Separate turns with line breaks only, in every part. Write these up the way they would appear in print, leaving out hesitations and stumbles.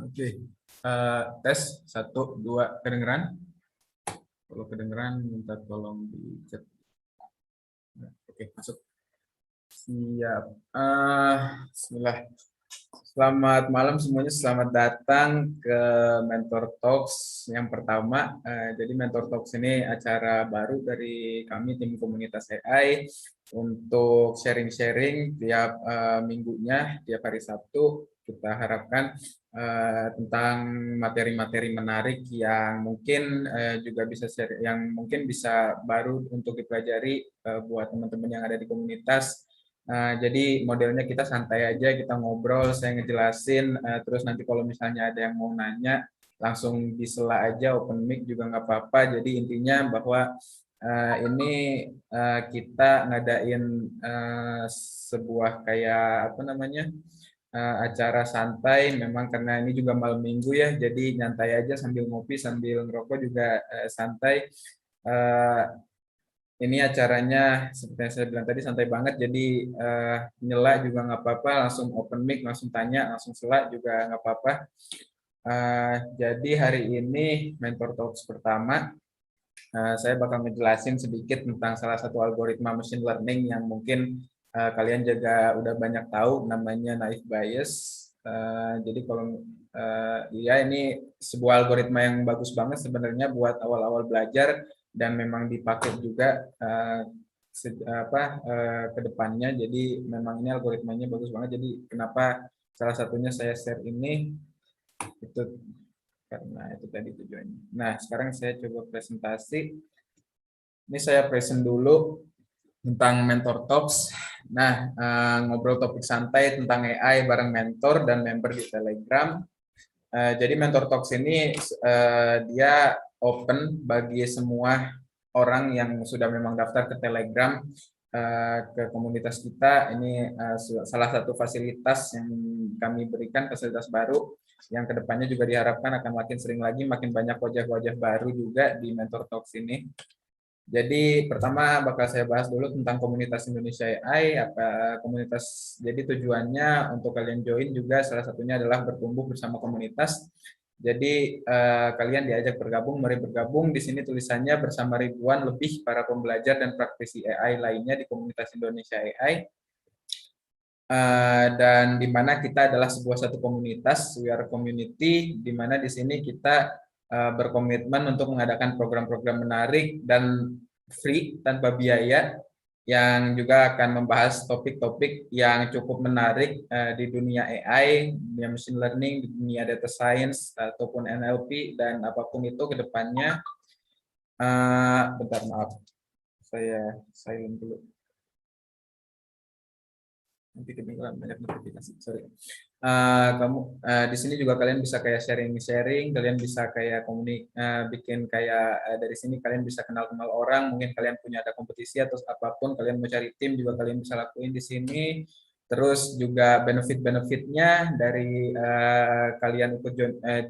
Oke. Tes 1 2 kedengeran? Kalau kedengeran minta tolong di chat. Oke, masuk. Siap. Bismillah. Selamat malam semuanya. Selamat datang ke Mentor Talks yang pertama. Jadi Mentor Talks ini acara baru dari kami tim komunitas AI untuk sharing-sharing tiap minggunya, tiap hari Sabtu. Kita harapkan tentang materi-materi menarik yang mungkin juga bisa share, yang mungkin bisa baru untuk dipelajari buat teman-teman yang ada di komunitas. Jadi modelnya kita santai aja, kita ngobrol, saya ngejelasin, terus nanti kalau misalnya ada yang mau nanya, langsung disela aja, open mic juga nggak apa-apa. Jadi intinya bahwa ini kita ngadain sebuah kayak apa namanya acara santai, memang karena ini juga malam minggu ya, jadi nyantai aja sambil ngopi, sambil ngerokok juga santai. Eh, ini acaranya seperti yang saya bilang tadi santai banget, jadi nyela juga nggak apa-apa, langsung open mic, langsung tanya, langsung sela juga nggak apa-apa. Jadi hari ini Mentor Talks pertama, saya bakal ngejelasin sedikit tentang salah satu algoritma machine learning yang mungkin kalian juga udah banyak tahu, namanya naive Bayes. Jadi kalau ya ini sebuah algoritma yang bagus banget sebenarnya buat awal-awal belajar dan memang dipakai juga ke depannya. Jadi memang ini algoritmanya bagus banget. Jadi kenapa salah satunya saya share ini itu karena itu tadi tujuannya. Nah, sekarang saya coba presentasi. Ini saya present dulu tentang Mentor Talks. Nah, ngobrol topik santai tentang AI bareng mentor dan member di Telegram. Jadi Mentor Talks ini dia open bagi semua orang yang sudah memang daftar ke Telegram, ke komunitas kita. Ini salah satu fasilitas yang kami berikan, fasilitas baru yang kedepannya juga diharapkan akan makin sering lagi, makin banyak wajah-wajah baru juga di Mentor Talks ini. Jadi pertama bakal saya bahas dulu tentang komunitas Indonesia AI, apa komunitas. Jadi tujuannya untuk kalian join juga salah satunya adalah bertumbuh bersama komunitas. Jadi kalian diajak bergabung, mari bergabung. Di sini tulisannya bersama ribuan lebih para pembelajar dan praktisi AI lainnya di komunitas Indonesia AI. Dan di mana kita adalah sebuah satu komunitas, we are community, di mana di sini kita berkomitmen untuk mengadakan program-program menarik dan free tanpa biaya yang juga akan membahas topik-topik yang cukup menarik di dunia AI, dunia machine learning, di dunia data science ataupun NLP dan apapun itu ke depannya. Bentar, maaf, saya silent dulu. Nanti ketinggalan banyak notifikasi, sorry. Di sini juga kalian bisa kayak sharing, kalian bisa kayak bikin kayak dari sini kalian bisa kenal orang, mungkin kalian punya ada kompetisi atau apapun, kalian mau cari tim juga kalian bisa lakuin di sini. Terus juga benefit-benefitnya dari kalian ikut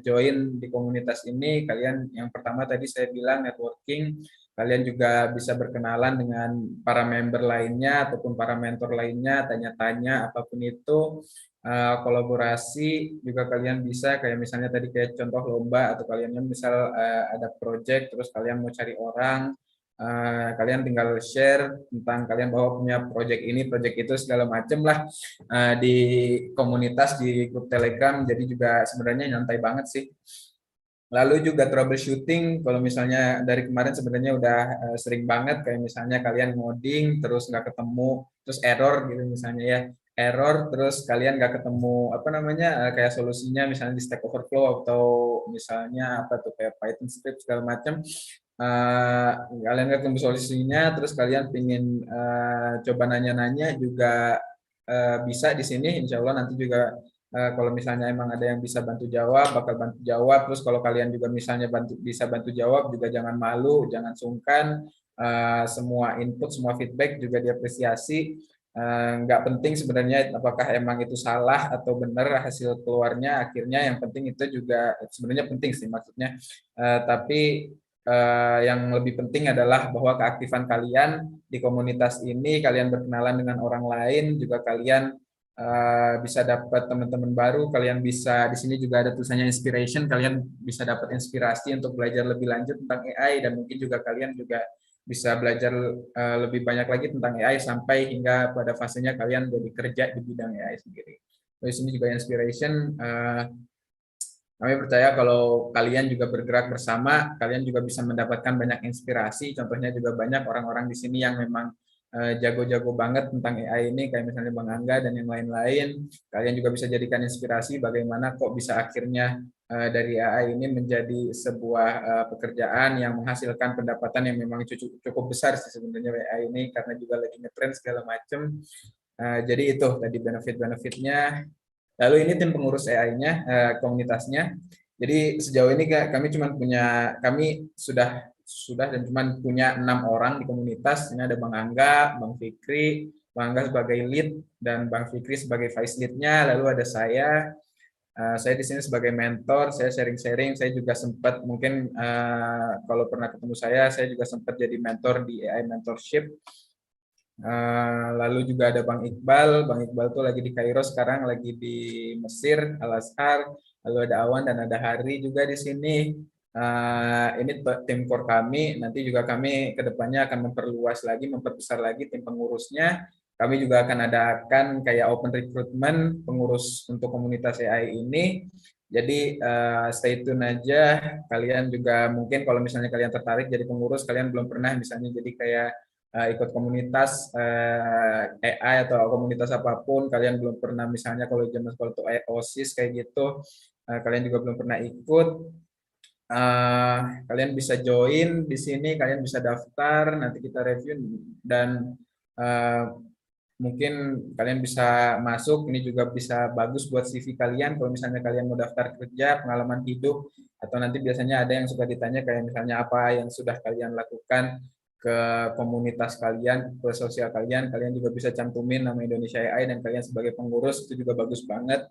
join di komunitas ini, kalian yang pertama tadi saya bilang networking, kalian juga bisa berkenalan dengan para member lainnya ataupun para mentor lainnya, tanya-tanya apapun itu. Kolaborasi juga kalian bisa kayak misalnya tadi kayak contoh lomba, atau kalian misal ada project terus kalian mau cari orang, kalian tinggal share tentang kalian bahwa punya project ini, project itu, segala macam lah di komunitas, di grup Telegram. Jadi juga sebenarnya nyantai banget sih. Lalu juga troubleshooting, kalau misalnya dari kemarin sebenarnya udah sering banget kayak misalnya kalian ngoding terus nggak ketemu, terus error gitu misalnya ya, error terus kalian nggak ketemu apa namanya kayak solusinya misalnya di Stack Overflow atau misalnya apa tuh kayak Python script segala macam, kalian nggak ketemu solusinya terus kalian pingin coba nanya-nanya juga bisa di sini, insya Allah nanti juga kalau misalnya emang ada yang bisa bantu jawab, bakal bantu jawab. Terus kalau kalian juga misalnya bisa bantu jawab, juga jangan malu, jangan sungkan. Semua input, semua feedback juga diapresiasi. Nggak penting sebenarnya apakah emang itu salah atau benar hasil keluarnya. Akhirnya yang penting itu juga sebenarnya penting sih maksudnya. Tapi yang lebih penting adalah bahwa keaktifan kalian di komunitas ini, kalian berkenalan dengan orang lain, juga kalian bisa dapat teman-teman baru, kalian bisa di sini juga ada tulisannya inspiration, kalian bisa dapat inspirasi untuk belajar lebih lanjut tentang AI dan mungkin juga kalian juga bisa belajar lebih banyak lagi tentang AI sampai hingga pada fasenya kalian jadi kerja di bidang AI sendiri. Di sini juga inspiration. Kami percaya kalau kalian juga bergerak bersama, kalian juga bisa mendapatkan banyak inspirasi. Contohnya juga banyak orang-orang di sini yang memang jago-jago banget tentang AI ini, kayak misalnya Bang Angga dan yang lain-lain. Kalian juga bisa jadikan inspirasi bagaimana kok bisa akhirnya dari AI ini menjadi sebuah pekerjaan yang menghasilkan pendapatan yang memang cukup besar sih sebenarnya AI ini, karena juga lagi ngetrend segala macam. Jadi itu tadi benefit-benefitnya. Lalu ini tim pengurus AI-nya, komunitasnya. Jadi sejauh ini kami sudah dan cuma punya 6 orang di komunitas. Ini ada Bang Angga, Bang Fikri, Bang Angga sebagai lead dan Bang Fikri sebagai vice lead-nya. Lalu ada saya. Saya di sini sebagai mentor. Saya sharing-sharing. Saya juga sempat mungkin kalau pernah ketemu saya juga sempat jadi mentor di AI mentorship. Lalu juga ada Bang Iqbal. Bang Iqbal tuh lagi di Kairo sekarang, lagi di Mesir, Al Azhar. Lalu ada Awan dan ada Hari juga di sini. Ini tim core kami. Nanti juga kami kedepannya akan memperluas lagi, memperbesar lagi tim pengurusnya. Kami juga akan adakan kayak open recruitment pengurus untuk komunitas AI ini. Jadi stay tune aja. Kalian juga mungkin kalau misalnya kalian tertarik jadi pengurus, kalian belum pernah misalnya jadi kayak ikut komunitas AI atau komunitas apapun, kalian belum pernah misalnya kalau zaman sekolah itu OSIS kayak gitu, kalian juga belum pernah ikut, kalian bisa join di sini, kalian bisa daftar, nanti kita review dan mungkin kalian bisa masuk. Ini juga bisa bagus buat CV kalian kalau misalnya kalian mau daftar kerja, pengalaman hidup, atau nanti biasanya ada yang suka ditanya kayak misalnya apa yang sudah kalian lakukan ke komunitas kalian, ke sosial kalian, kalian juga bisa cantumin nama Indonesia AI dan kalian sebagai pengurus, itu juga bagus banget.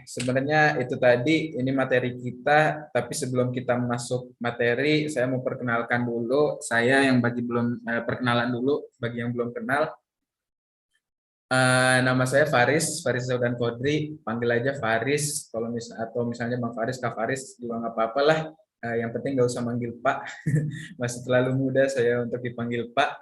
Sebenarnya itu tadi ini materi kita, tapi sebelum kita masuk materi, saya mau perkenalkan dulu. Saya yang bagi belum perkenalan dulu bagi yang belum kenal. Nama saya Faris Zaudan Kodri, panggil aja Faris. Kalau atau misalnya Bang Faris, Kak Faris juga nggak apa-apa lah. Yang penting nggak usah manggil Pak. Masih terlalu muda saya untuk dipanggil Pak.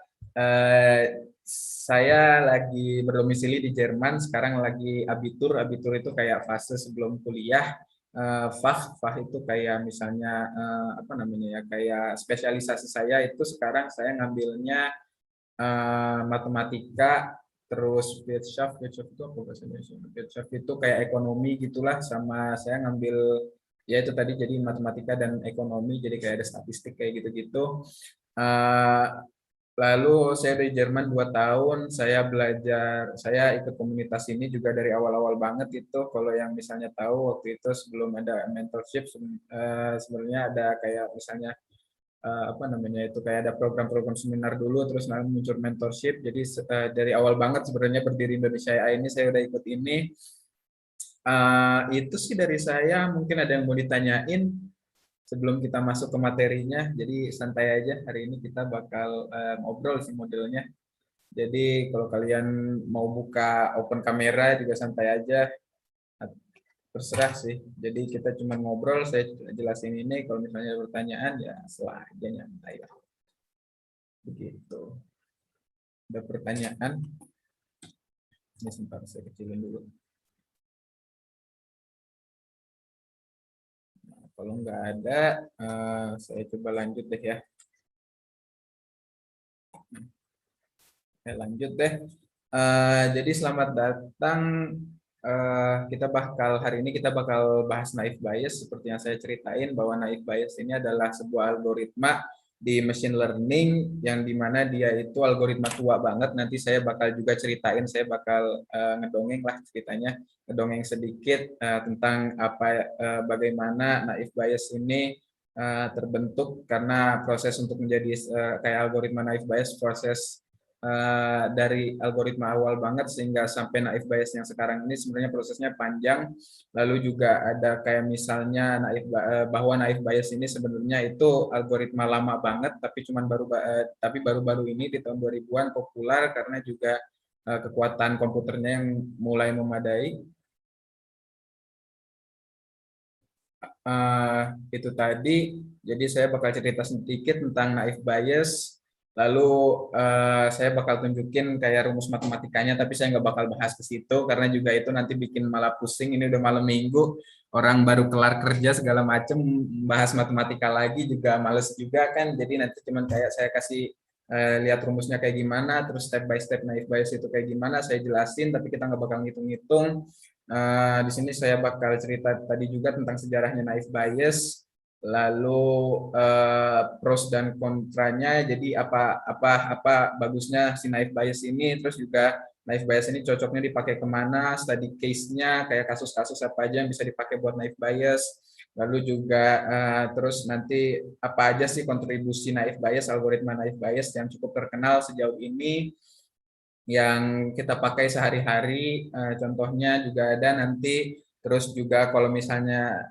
Saya lagi berdomisili di Jerman. Sekarang lagi abitur. Abitur itu kayak fase sebelum kuliah. Fah itu kayak misalnya apa namanya ya, kayak spesialisasi saya itu sekarang saya ngambilnya matematika, terus Wirtschaft itu apa bahasa Indonesia? Wirtschaft itu kayak ekonomi gitulah, sama saya ngambil ya itu tadi jadi matematika dan ekonomi, jadi kayak ada statistik kayak gitu-gitu. Lalu saya di Jerman 2 tahun, saya belajar, saya ikut komunitas ini juga dari awal-awal banget itu. Kalau yang misalnya tahu waktu itu sebelum ada mentorship, sebenarnya ada kayak misalnya apa namanya itu kayak ada program-program seminar dulu, terus nanti muncul mentorship. Jadi dari awal banget sebenarnya berdiri Indonesia AI ini saya udah ikut ini. Itu sih dari saya. Mungkin ada yang mau ditanyain sebelum kita masuk ke materinya. Jadi santai aja, hari ini kita bakal ngobrol sih modelnya. Jadi kalau kalian mau buka open kamera juga santai aja, terserah sih. Jadi kita cuma ngobrol, saya jelasin ini. Kalau misalnya ada pertanyaan ya setelah aja nyantai lah. Begitu. Ada pertanyaan? Ini sebentar saya kecilin dulu. Nah, kalau nggak ada, saya coba lanjut deh ya. Saya lanjut deh. Jadi selamat datang. Hari ini kita bakal bahas naive bias. Seperti yang saya ceritain bahwa naive bias ini adalah sebuah algoritma di machine learning yang dimana dia itu algoritma tua banget. Nanti saya bakal juga ceritain, saya bakal ngedongeng lah ceritanya, ngedongeng sedikit tentang bagaimana naive bias ini terbentuk, karena proses untuk menjadi kayak algoritma naive bias, proses dari algoritma awal banget sehingga sampai naive bias yang sekarang ini sebenarnya prosesnya panjang. Lalu juga ada kayak misalnya bahwa naive bias ini sebenarnya itu algoritma lama banget, tapi baru-baru ini di tahun 2000-an populer karena juga kekuatan komputernya yang mulai memadai. Itu tadi. Jadi saya bakal cerita sedikit tentang naive Bayes. Lalu saya bakal tunjukin kayak rumus matematikanya, tapi saya nggak bakal bahas ke situ karena juga itu nanti bikin malah pusing. Ini udah malam minggu, orang baru kelar kerja segala macem, bahas matematika lagi juga males juga kan. Jadi nanti cuman kayak saya kasih lihat rumusnya kayak gimana, terus step by step naive Bayes itu kayak gimana, saya jelasin, tapi kita nggak bakal ngitung-ngitung. Di sini saya bakal cerita tadi juga tentang sejarahnya naive Bayes, lalu pros dan kontranya. Jadi apa bagusnya si naive Bayes ini, terus juga naive Bayes ini cocoknya dipakai kemana, study case-nya kayak kasus-kasus apa aja yang bisa dipakai buat naive Bayes. Lalu juga terus nanti apa aja sih kontribusi naive Bayes, algoritma naive Bayes yang cukup terkenal sejauh ini yang kita pakai sehari-hari, contohnya juga ada nanti. Terus juga kalau misalnya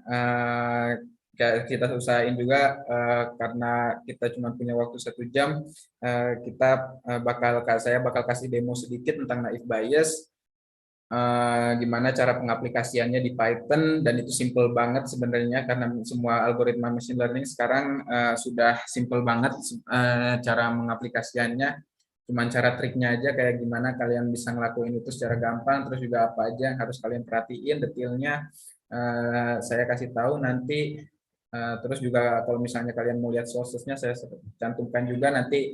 kita usahain juga, karena kita cuma punya waktu 1 jam, kita saya bakal kasih demo sedikit tentang naive Bayes, gimana cara pengaplikasiannya di Python, dan itu simple banget sebenarnya karena semua algoritma machine learning sekarang sudah simple banget cara mengaplikasiannya. Cuman cara triknya aja kayak gimana kalian bisa ngelakuin itu secara gampang, terus juga apa aja yang harus kalian perhatiin detailnya, saya kasih tahu nanti. Terus juga kalau misalnya kalian mau lihat sourcesnya saya cantumkan juga nanti,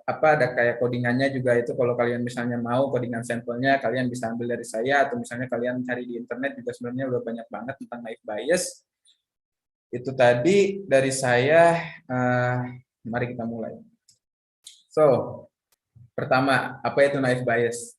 apa ada kayak codingannya juga. Itu kalau kalian misalnya mau codingan sampelnya kalian bisa ambil dari saya, atau misalnya kalian cari di internet juga sebenarnya udah banyak banget tentang naive Bayes. Itu tadi dari saya. Mari kita mulai. So, pertama, apa itu naive Bayes?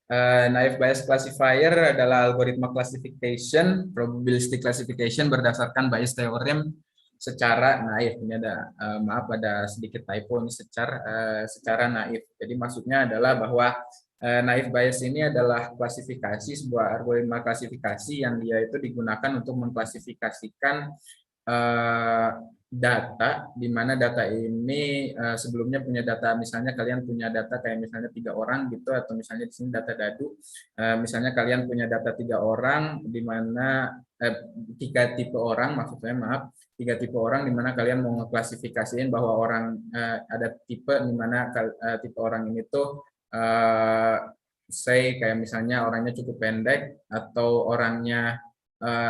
Naive Bayes classifier adalah algoritma classification, probabilistic classification berdasarkan Bayes theorem secara naif. Ini ada maaf ada sedikit typo ini, secara naif. Jadi maksudnya adalah bahwa naive Bayes ini adalah klasifikasi, sebuah algoritma klasifikasi yang dia itu digunakan untuk mengklasifikasikan uh, data, di mana data ini sebelumnya punya data, misalnya kalian punya data kayak misalnya 3 orang gitu, atau misalnya di sini data dadu, misalnya kalian punya data 3 orang, di mana 3 tipe orang, maksudnya maaf, 3 tipe orang, di mana kalian mau ngeklasifikasiin bahwa orang ada tipe di mana tipe orang ini tuh say kayak misalnya orangnya cukup pendek, atau orangnya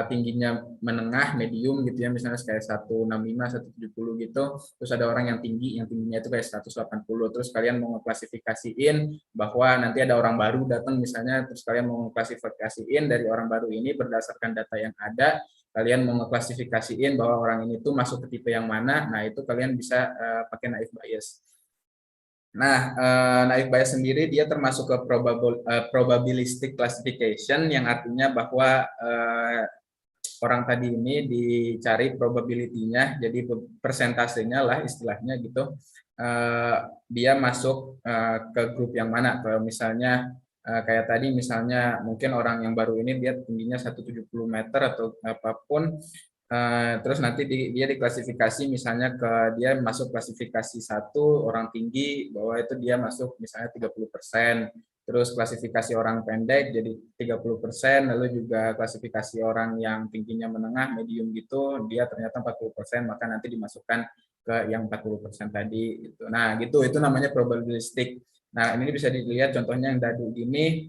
tingginya menengah, medium gitu ya, misalnya kayak 165, 170 gitu. Terus ada orang yang tinggi, yang tingginya itu kayak 180. Terus kalian mau ngeklasifikasiin bahwa nanti ada orang baru datang misalnya, terus kalian mau ngeklasifikasiin dari orang baru ini berdasarkan data yang ada, kalian mau ngeklasifikasiin bahwa orang ini tuh masuk ke tipe yang mana. Nah, itu kalian bisa pakai naive Bayes. Nah, naive Bayes sendiri dia termasuk ke probabilistic classification, yang artinya bahwa orang tadi ini dicari probability-nya, jadi persentasenya lah istilahnya gitu. Dia masuk ke grup yang mana. Kalau misalnya kayak tadi misalnya mungkin orang yang baru ini dia tingginya 170 meter atau apapun, terus nanti dia diklasifikasi misalnya dia masuk klasifikasi 1, orang tinggi, bahwa itu dia masuk misalnya 30%. Terus klasifikasi orang pendek jadi 30%, lalu juga klasifikasi orang yang tingginya menengah, medium gitu, dia ternyata 40%, maka nanti dimasukkan ke yang 40% tadi gitu. Nah, gitu, itu namanya probabilistik. Nah, ini bisa dilihat contohnya yang dadu gini.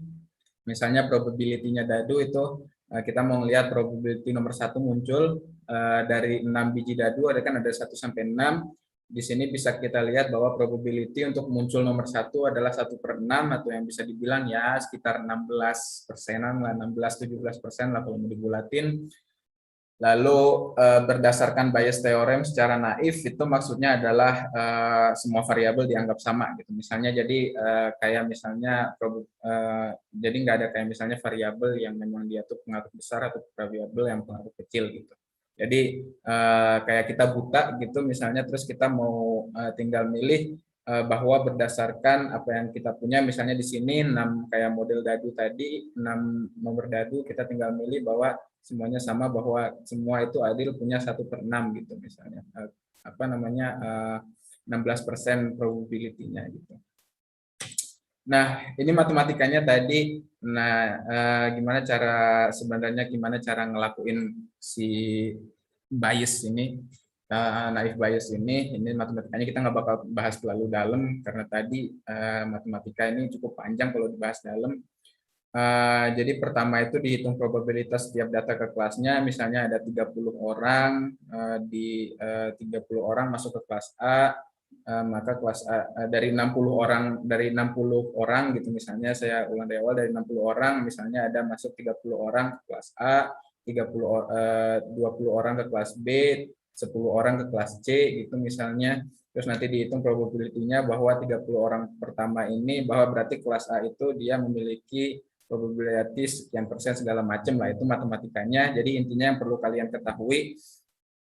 Misalnya probability-nya dadu itu, kita mau lihat probability nomor 1 muncul dari 6 biji dadu, ada kan ada 1 sampai 6. Di sini bisa kita lihat bahwa probability untuk muncul nomor 1 adalah 1/6, atau yang bisa dibilang ya sekitar 16%-an lah, 16-17% lah kalau mau dibulatin. Lalu berdasarkan Bayes theorem secara naif, itu maksudnya adalah semua variabel dianggap sama gitu. Misalnya jadi kayak misalnya jadi nggak ada kayak misalnya variabel yang memang dia tuh pengaruh besar atau variabel yang pengaruh kecil gitu. Jadi kayak kita buta gitu misalnya, terus kita mau tinggal milih bahwa berdasarkan apa yang kita punya, misalnya di sini 6 kayak model dadu tadi, 6 nomor dadu, kita tinggal milih bahwa semuanya sama, bahwa semua itu adil, punya 1/6 gitu misalnya, apa namanya 16% probability-nya gitu. Nah, ini matematikanya tadi. Nah, gimana cara ngelakuin si bias ini, naif bias ini matematikanya kita nggak bakal bahas terlalu dalam karena tadi matematika ini cukup panjang kalau dibahas dalam. Jadi pertama itu dihitung probabilitas setiap data ke kelasnya, misalnya ada 30 orang, 30 orang masuk ke kelas A, maka kelas A dari 60 orang gitu, misalnya saya ulang dari awal, dari 60 orang misalnya ada masuk 30 orang ke kelas A, 20 orang ke kelas B, 10 orang ke kelas C gitu misalnya. Terus nanti dihitung probability-nya bahwa 30 orang pertama ini, bahwa berarti kelas A itu dia memiliki probability sekian persen segala macam lah, itu matematikanya. Jadi intinya yang perlu kalian ketahui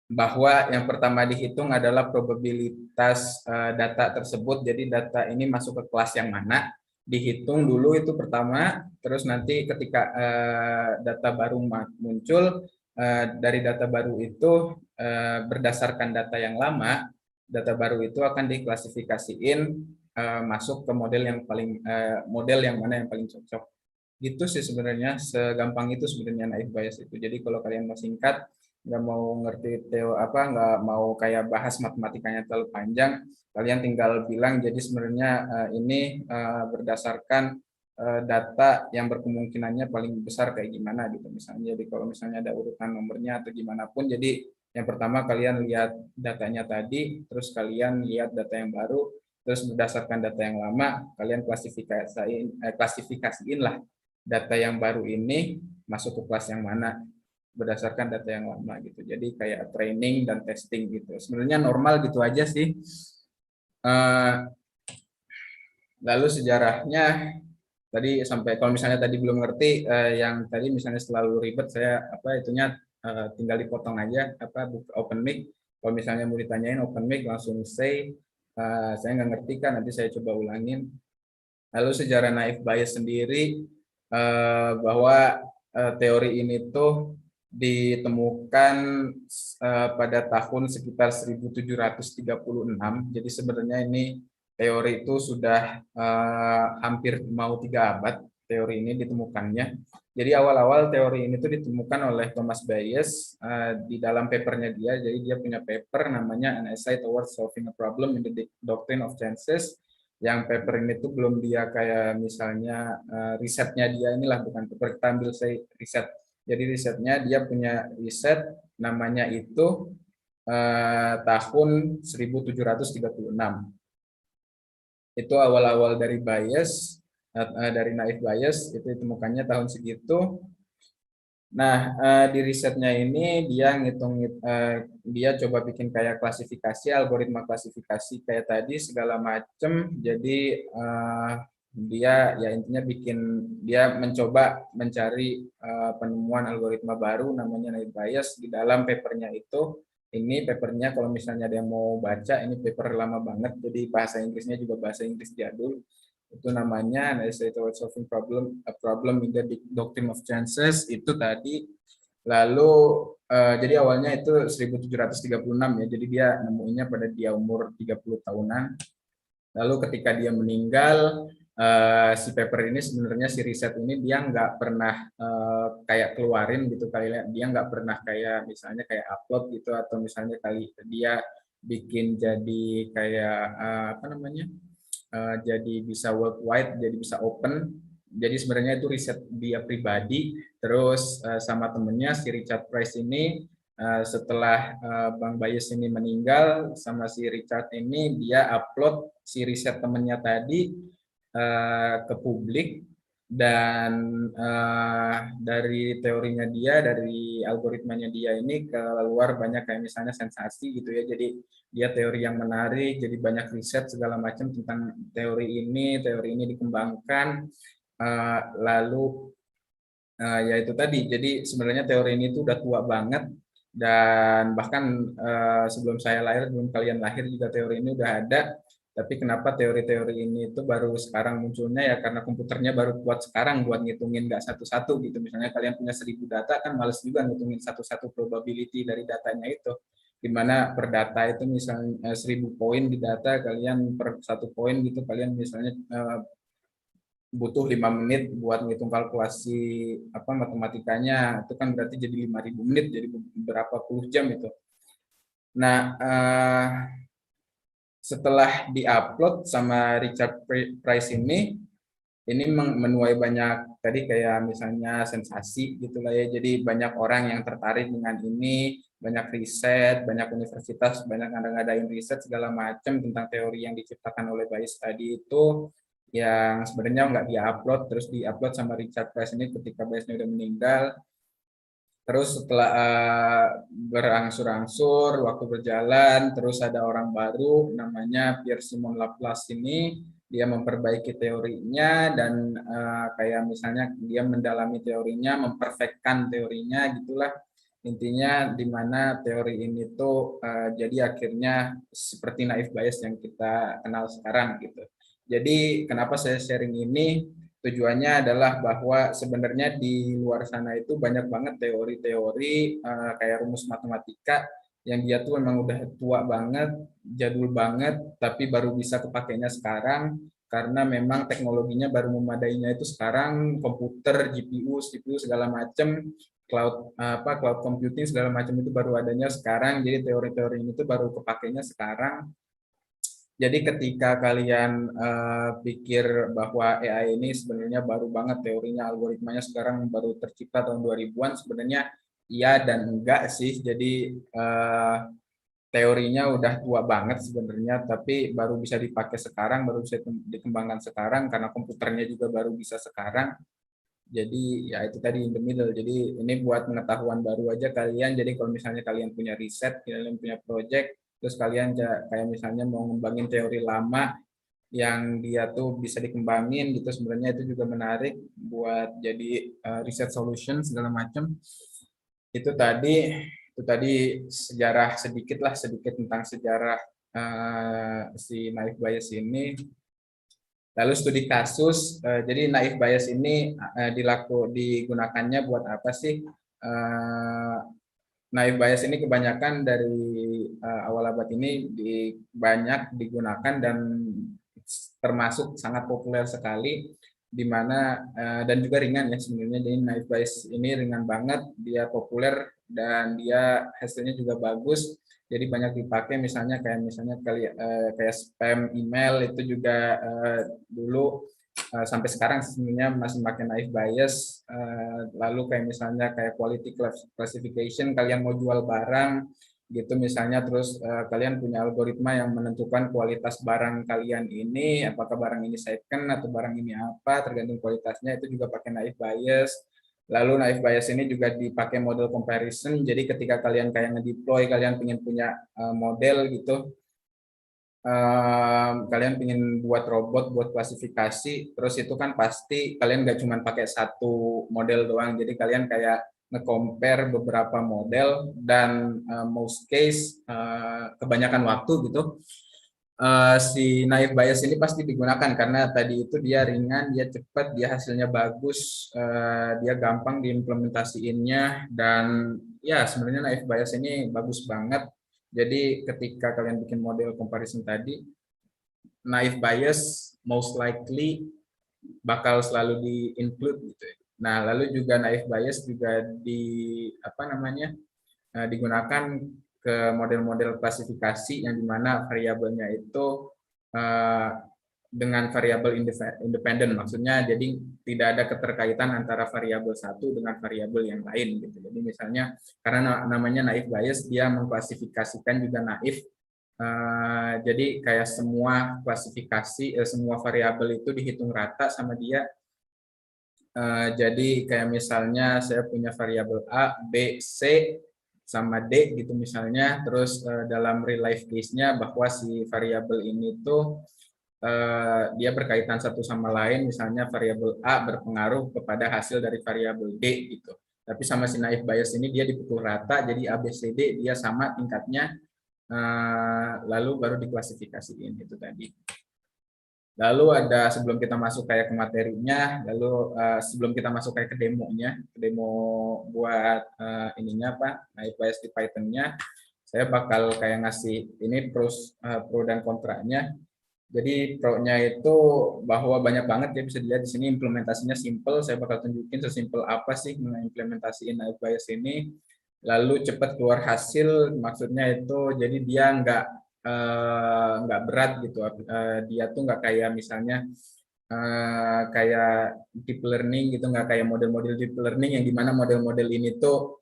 bahwa yang pertama dihitung adalah probabilitas data tersebut. Jadi data ini masuk ke kelas yang mana, dihitung dulu itu pertama. Terus nanti ketika data baru muncul, dari data baru itu berdasarkan data yang lama, data baru itu akan diklasifikasiin masuk ke model yang mana yang paling cocok. Gitu sih sebenarnya, segampang itu sebenarnya naif bias itu. Jadi kalau kalian mau singkat, nggak mau ngerti nggak mau kayak bahas matematikanya terlalu panjang, kalian tinggal bilang jadi sebenarnya ini berdasarkan data yang berkemungkinannya paling besar kayak gimana gitu misalnya. Jadi kalau misalnya ada urutan nomornya atau gimana pun, jadi yang pertama kalian lihat datanya tadi, terus kalian lihat data yang baru, terus berdasarkan data yang lama kalian klasifikasiin lah data yang baru ini masuk ke kelas yang mana berdasarkan data yang lama gitu. Jadi kayak training dan testing gitu. Sebenarnya normal gitu aja sih. Lalu sejarahnya tadi sampai, kalau misalnya tadi belum ngerti yang tadi misalnya selalu ribet, saya itunya tinggal dipotong aja open mic. Kalau misalnya mau ditanyain open mic langsung say saya nggak ngerti kan, nanti saya coba ulangin. Lalu sejarah naif bias sendiri, bahwa teori ini tuh ditemukan pada tahun sekitar 1736. Jadi sebenarnya ini teori itu sudah hampir mau 3 abad teori ini ditemukannya. Jadi awal-awal teori ini tuh ditemukan oleh Thomas Bayes di dalam papernya dia. Jadi dia punya paper namanya An Essay Towards Solving a Problem in the Doctrine of Chances. Yang paper ini tuh belum dia kayak misalnya risetnya dia inilah, bukan paper, kita ambil saya riset. Jadi risetnya dia punya riset namanya itu tahun 1736. Itu awal-awal dari bias, dari naif bias itu ditemukannya tahun segitu. Nah, di risetnya ini dia ngitung, dia coba bikin kayak klasifikasi, algoritma klasifikasi kayak tadi segala macem. Jadi dia ya intinya dia mencoba mencari penemuan algoritma baru namanya naif bias di dalam papernya itu. Ini papernya kalau misalnya ada yang mau baca, ini paper lama banget, jadi bahasa Inggrisnya juga bahasa Inggris jadul. Itu namanya Essay Towards Solving a Problem in the Doctrine of Chances itu tadi. Lalu jadi awalnya itu 1736 ya, jadi dia nemuinya pada dia umur 30 tahunan. Lalu ketika dia meninggal, si paper ini sebenarnya si riset ini dia nggak pernah kayak keluarin gitu kali ya. Dia nggak pernah kayak misalnya kayak upload gitu, atau misalnya kali dia bikin jadi kayak apa namanya, jadi bisa worldwide, jadi bisa open. Jadi sebenarnya itu riset dia pribadi. Terus sama temennya si Richard Price ini, setelah Bang Bayes ini meninggal, sama si Richard ini dia upload si riset temennya tadi ke publik. Dan dari teorinya dia, dari algoritmanya dia ini keluar banyak kayak misalnya sensasi gitu ya. Jadi dia teori yang menarik, jadi banyak riset segala macam tentang teori ini dikembangkan. Lalu ya itu tadi, jadi sebenarnya teori ini tuh udah tua banget, dan bahkan sebelum saya lahir, sebelum kalian lahir juga teori ini udah ada. Tapi kenapa teori-teori ini itu baru sekarang munculnya, ya karena komputernya baru kuat sekarang buat ngitungin nggak satu-satu gitu. Misalnya kalian punya 1000 data, kan males juga ngitungin satu-satu probability dari datanya itu. Dimana per data itu misalnya 1000 poin di data, kalian per 1 poin gitu, kalian misalnya butuh 5 menit buat ngitung kalkulasi matematikanya, itu kan berarti jadi 5.000 menit, jadi berapa puluh jam itu. Nah, setelah diupload sama Richard Price ini menuai banyak tadi kayak misalnya sensasi gitulah ya. Jadi banyak orang yang tertarik dengan ini, banyak riset, banyak universitas, banyak ngadain riset segala macam tentang teori yang diciptakan oleh Bayes tadi itu, yang sebenarnya nggak diupload, terus diupload sama Richard Price ini ketika Bayesnya udah meninggal. Terus setelah berangsur-angsur, waktu berjalan, terus ada orang baru namanya Pierre Simon Laplace ini, dia memperbaiki teorinya dan kayak misalnya dia mendalami teorinya, memperfekkan teorinya gitulah. Intinya di mana teori ini tuh jadi akhirnya seperti naive Bayes yang kita kenal sekarang gitu. Jadi kenapa saya sharing ini? Tujuannya adalah bahwa sebenarnya di luar sana itu banyak banget teori-teori kayak rumus matematika yang dia tuh memang udah tua banget, jadul banget, tapi baru bisa kepakainya sekarang karena memang teknologinya baru memadainya itu sekarang, komputer, GPU, CPU segala macam, cloud computing segala macam itu baru adanya sekarang. Jadi teori-teori ini tuh baru kepakainya sekarang. Jadi ketika kalian pikir bahwa AI ini sebenarnya baru banget teorinya, algoritmanya sekarang baru tercipta tahun 2000-an, sebenarnya iya dan enggak sih. Jadi teorinya udah tua banget sebenarnya, tapi baru bisa dipakai sekarang, baru bisa dikembangkan sekarang karena komputernya juga baru bisa sekarang. Jadi ya itu tadi in the middle. Jadi ini buat pengetahuan baru aja kalian. Jadi kalau misalnya kalian punya riset, kalian punya project, terus kalian kayak misalnya mau ngembangin teori lama yang dia tuh bisa dikembangin gitu, sebenarnya itu juga menarik buat jadi riset solution segala macam. Itu tadi sejarah sedikit tentang sejarah si naive Bayes ini. Lalu studi kasus, jadi naive Bayes ini digunakannya buat apa sih? Naive Bayes ini kebanyakan dari awal abad ini banyak digunakan dan termasuk sangat populer sekali, di mana dan juga ringan ya sebenarnya. Jadi naive Bayes ini ringan banget, dia populer dan dia hasilnya juga bagus. Jadi banyak dipakai misalnya kayak spam email itu juga dulu sampai sekarang sebenarnya masih pakai naive Bayes. Lalu kayak misalnya kayak quality classification, kalian mau jual barang gitu misalnya, terus kalian punya algoritma yang menentukan kualitas barang kalian ini, apakah barang ini second atau barang ini apa, tergantung kualitasnya, itu juga pakai naive Bayes. Lalu naive Bayes ini juga dipakai model comparison, jadi ketika kalian kayak ngedeploy, kalian ingin punya model gitu, kalian ingin buat robot buat klasifikasi, terus itu kan pasti kalian nggak cuma pakai satu model doang, jadi kalian kayak nge-compare beberapa model dan most case kebanyakan waktu gitu si naive Bayes ini pasti digunakan karena tadi itu dia ringan, dia cepat, dia hasilnya bagus, dia gampang diimplementasiinnya, dan ya sebenarnya naive Bayes ini bagus banget. Jadi ketika kalian bikin model comparison tadi, naive Bayes most likely bakal selalu di-include gitu ya. Nah, lalu juga naive Bayes juga digunakan ke model-model klasifikasi yang dimana variabelnya itu dengan variabel independen, maksudnya jadi tidak ada keterkaitan antara variabel satu dengan variabel yang lain gitu. Jadi misalnya karena namanya naive Bayes, dia mengklasifikasikan juga naif. Jadi kayak semua klasifikasi, semua variabel itu dihitung rata sama dia. Jadi kayak misalnya saya punya variabel A, B, C sama D gitu misalnya, terus dalam real life case-nya bahwa si variabel ini tuh dia berkaitan satu sama lain, misalnya variabel A berpengaruh kepada hasil dari variabel D gitu. Tapi sama si naive Bayes ini dia dipukul rata, jadi A, B, C, D dia sama tingkatnya, lalu baru diklasifikasiin itu tadi. Lalu ada sebelum kita masuk kayak ke materinya, lalu sebelum kita masuk kayak ke demonya, ke demo buat ininya naive Bayes di Python-nya, saya bakal kayak ngasih ini pro dan kontranya. Jadi pro-nya itu bahwa banyak banget ya, bisa dilihat di sini implementasinya simple. Saya bakal tunjukin sesimpel apa sih mengimplementasiin naib bias ini. Lalu cepat keluar hasil, maksudnya itu jadi dia nggak berat gitu. Dia tuh nggak kayak misalnya kayak deep learning gitu, nggak kayak model-model deep learning yang dimana model-model ini tuh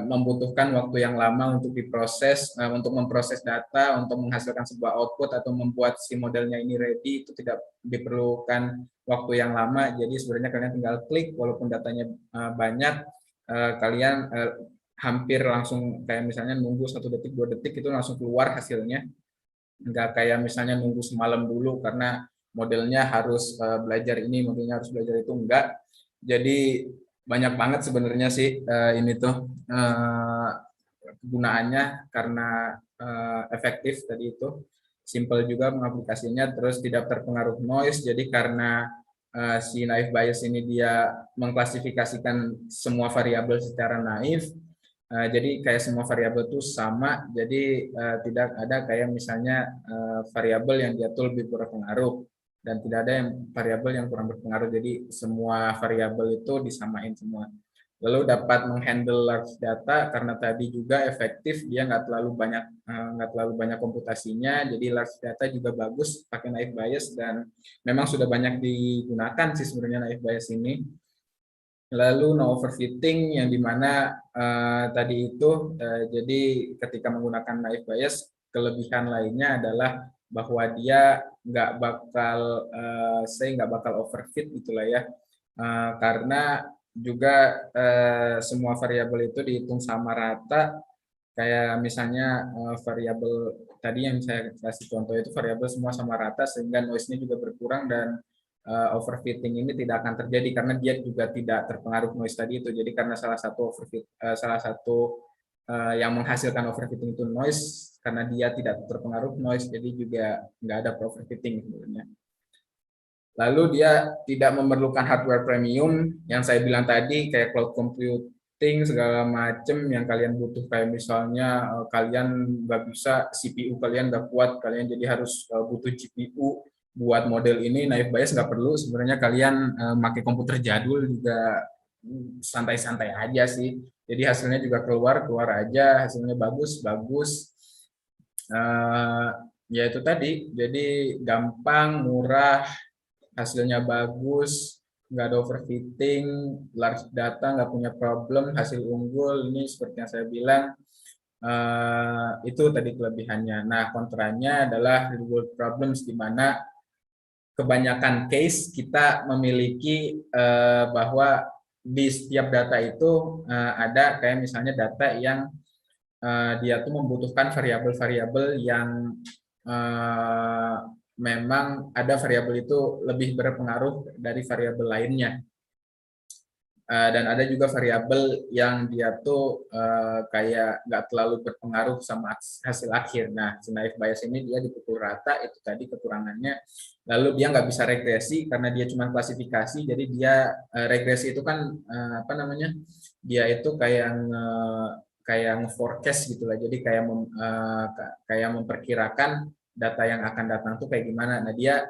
membutuhkan waktu yang lama untuk diproses, untuk memproses data, untuk menghasilkan sebuah output atau membuat si modelnya ini ready, itu tidak diperlukan waktu yang lama. Jadi sebenarnya kalian tinggal klik, walaupun datanya banyak, kalian hampir langsung kayak misalnya nunggu 1 detik 2 detik itu langsung keluar hasilnya. Nggak kayak misalnya nunggu semalam dulu karena modelnya harus belajar ini, modelnya harus belajar itu, enggak. Jadi banyak banget sebenarnya sih ini tuh kegunaannya, karena efektif tadi itu, simple juga mengaplikasinya, terus tidak terpengaruh noise. Jadi karena si naive Bayes ini dia mengklasifikasikan semua variabel secara naif. Jadi kayak semua variabel itu sama, jadi tidak ada kayak misalnya variabel yang dia tuh lebih berpengaruh dan tidak ada yang variabel yang kurang berpengaruh. Jadi semua variabel itu disamain semua. Lalu dapat menghandle large data karena tadi juga efektif, dia nggak terlalu banyak komputasinya. Jadi large data juga bagus pakai naive Bayes dan memang sudah banyak digunakan sih sebenarnya naive Bayes ini. Lalu no overfitting yang dimana tadi itu jadi ketika menggunakan naive Bayes, kelebihan lainnya adalah bahwa dia nggak bakal overfit gitulah ya. Karena juga semua variabel itu dihitung sama rata, kayak misalnya variabel tadi yang saya kasih contoh itu variabel semua sama rata, sehingga noise-nya juga berkurang dan overfitting ini tidak akan terjadi karena dia juga tidak terpengaruh noise tadi itu. Jadi karena salah satu yang menghasilkan overfitting itu noise, karena dia tidak terpengaruh noise, jadi juga nggak ada overfitting sebenarnya. Lalu dia tidak memerlukan hardware premium yang saya bilang tadi, kayak cloud computing segala macam yang kalian butuh, kayak misalnya kalian nggak bisa, CPU kalian nggak kuat, kalian jadi harus butuh GPU buat model ini. Naive Bayes nggak perlu sebenarnya, kalian pakai komputer jadul juga santai-santai aja sih. Jadi hasilnya juga keluar aja, hasilnya bagus bagus. Ya itu tadi, jadi gampang, murah, hasilnya bagus, nggak ada overfitting, large data, nggak punya problem, hasil unggul. Ini seperti yang saya bilang, itu tadi kelebihannya. Nah, kontranya adalah real world problems, di mana kebanyakan case kita memiliki bahwa di setiap data itu ada kayak misalnya data yang dia tuh membutuhkan variabel-variabel yang memang ada variabel itu lebih berpengaruh dari variabel lainnya. Dan ada juga variabel yang dia tuh kayak nggak terlalu berpengaruh sama hasil akhir. Nah, si naive Bayes ini dia dipukul rata, itu tadi kekurangannya. Lalu dia nggak bisa regresi karena dia cuma klasifikasi. Jadi dia regresi itu kan apa namanya? Dia itu kayak nge-forecast gitulah. Jadi kayak memperkirakan data yang akan datang tuh kayak gimana. Nah, dia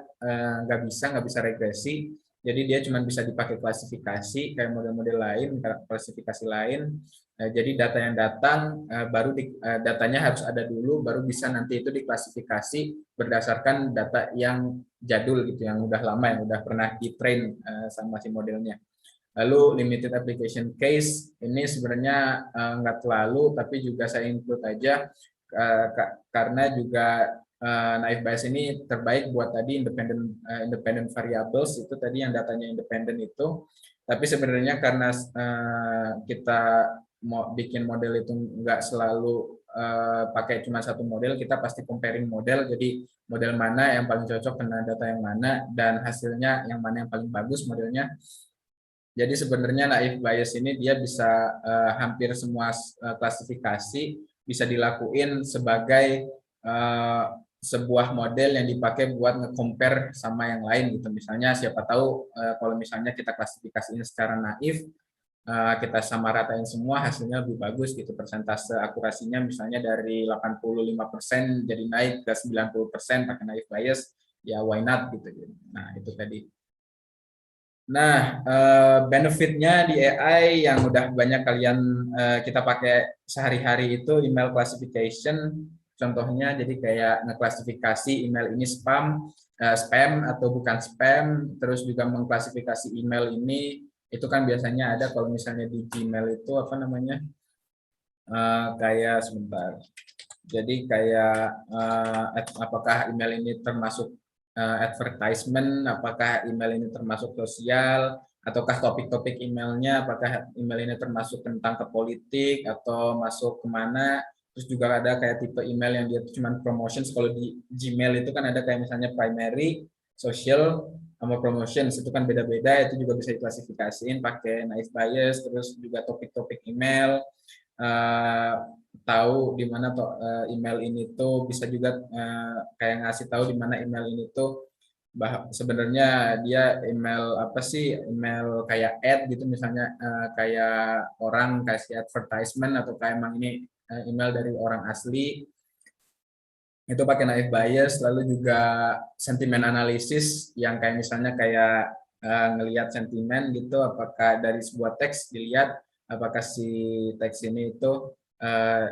nggak bisa regresi. Jadi dia cuma bisa dipakai klasifikasi kayak model-model lain, klasifikasi lain. Jadi data yang datang datanya harus ada dulu, baru bisa nanti itu diklasifikasi berdasarkan data yang jadul gitu, yang udah lama, yang udah pernah di-train sama si modelnya. Lalu limited application case ini sebenarnya nggak terlalu, tapi juga saya include aja karena juga naive Bayes ini terbaik buat tadi independent variables, itu tadi yang datanya independen itu. Tapi sebenarnya karena kita mau bikin model itu nggak selalu pakai cuma satu model, kita pasti comparing model. Jadi model mana yang paling cocok kena data yang mana, dan hasilnya yang mana yang paling bagus modelnya. Jadi sebenarnya naive Bayes ini dia bisa hampir semua klasifikasi bisa dilakuin sebagai sebuah model yang dipakai buat nge-compare sama yang lain gitu. Misalnya siapa tahu kalau misalnya kita klasifikasinya secara naif, kita sama ratain semua, hasilnya lebih bagus gitu, persentase akurasinya misalnya dari 85% jadi naik ke 90% pakai naive bias, ya why not gitu. Nah itu tadi. Nah, benefitnya di AI yang udah banyak kalian kita pakai sehari-hari itu email classification. Contohnya jadi kayak ngeklasifikasi email ini spam atau bukan spam, terus juga mengklasifikasi email ini itu kan biasanya ada kalau misalnya di Gmail itu apa namanya? Kayak sebentar. Jadi kayak apakah email ini termasuk advertisement, apakah email ini termasuk sosial, ataukah topik-topik emailnya, apakah email ini termasuk tentang ke politik atau masuk kemana. Terus juga ada kayak tipe email yang dia cuma promotions. Kalau di Gmail itu kan ada kayak misalnya primary, social, sama promotions. Itu kan beda-beda, itu juga bisa diklasifikasiin pakai naive bias, terus juga topik-topik email, uh, tahu di mana email ini tuh bisa juga kayak ngasih tahu di mana email ini tuh sebenarnya dia email apa sih, email kayak ad gitu misalnya, kayak orang kasih advertisement atau kayak emang ini email dari orang asli, itu pakai naive bias. Lalu juga sentimen analisis yang kayak misalnya kayak ngelihat sentimen gitu, apakah dari sebuah teks dilihat apakah si teks ini itu uh,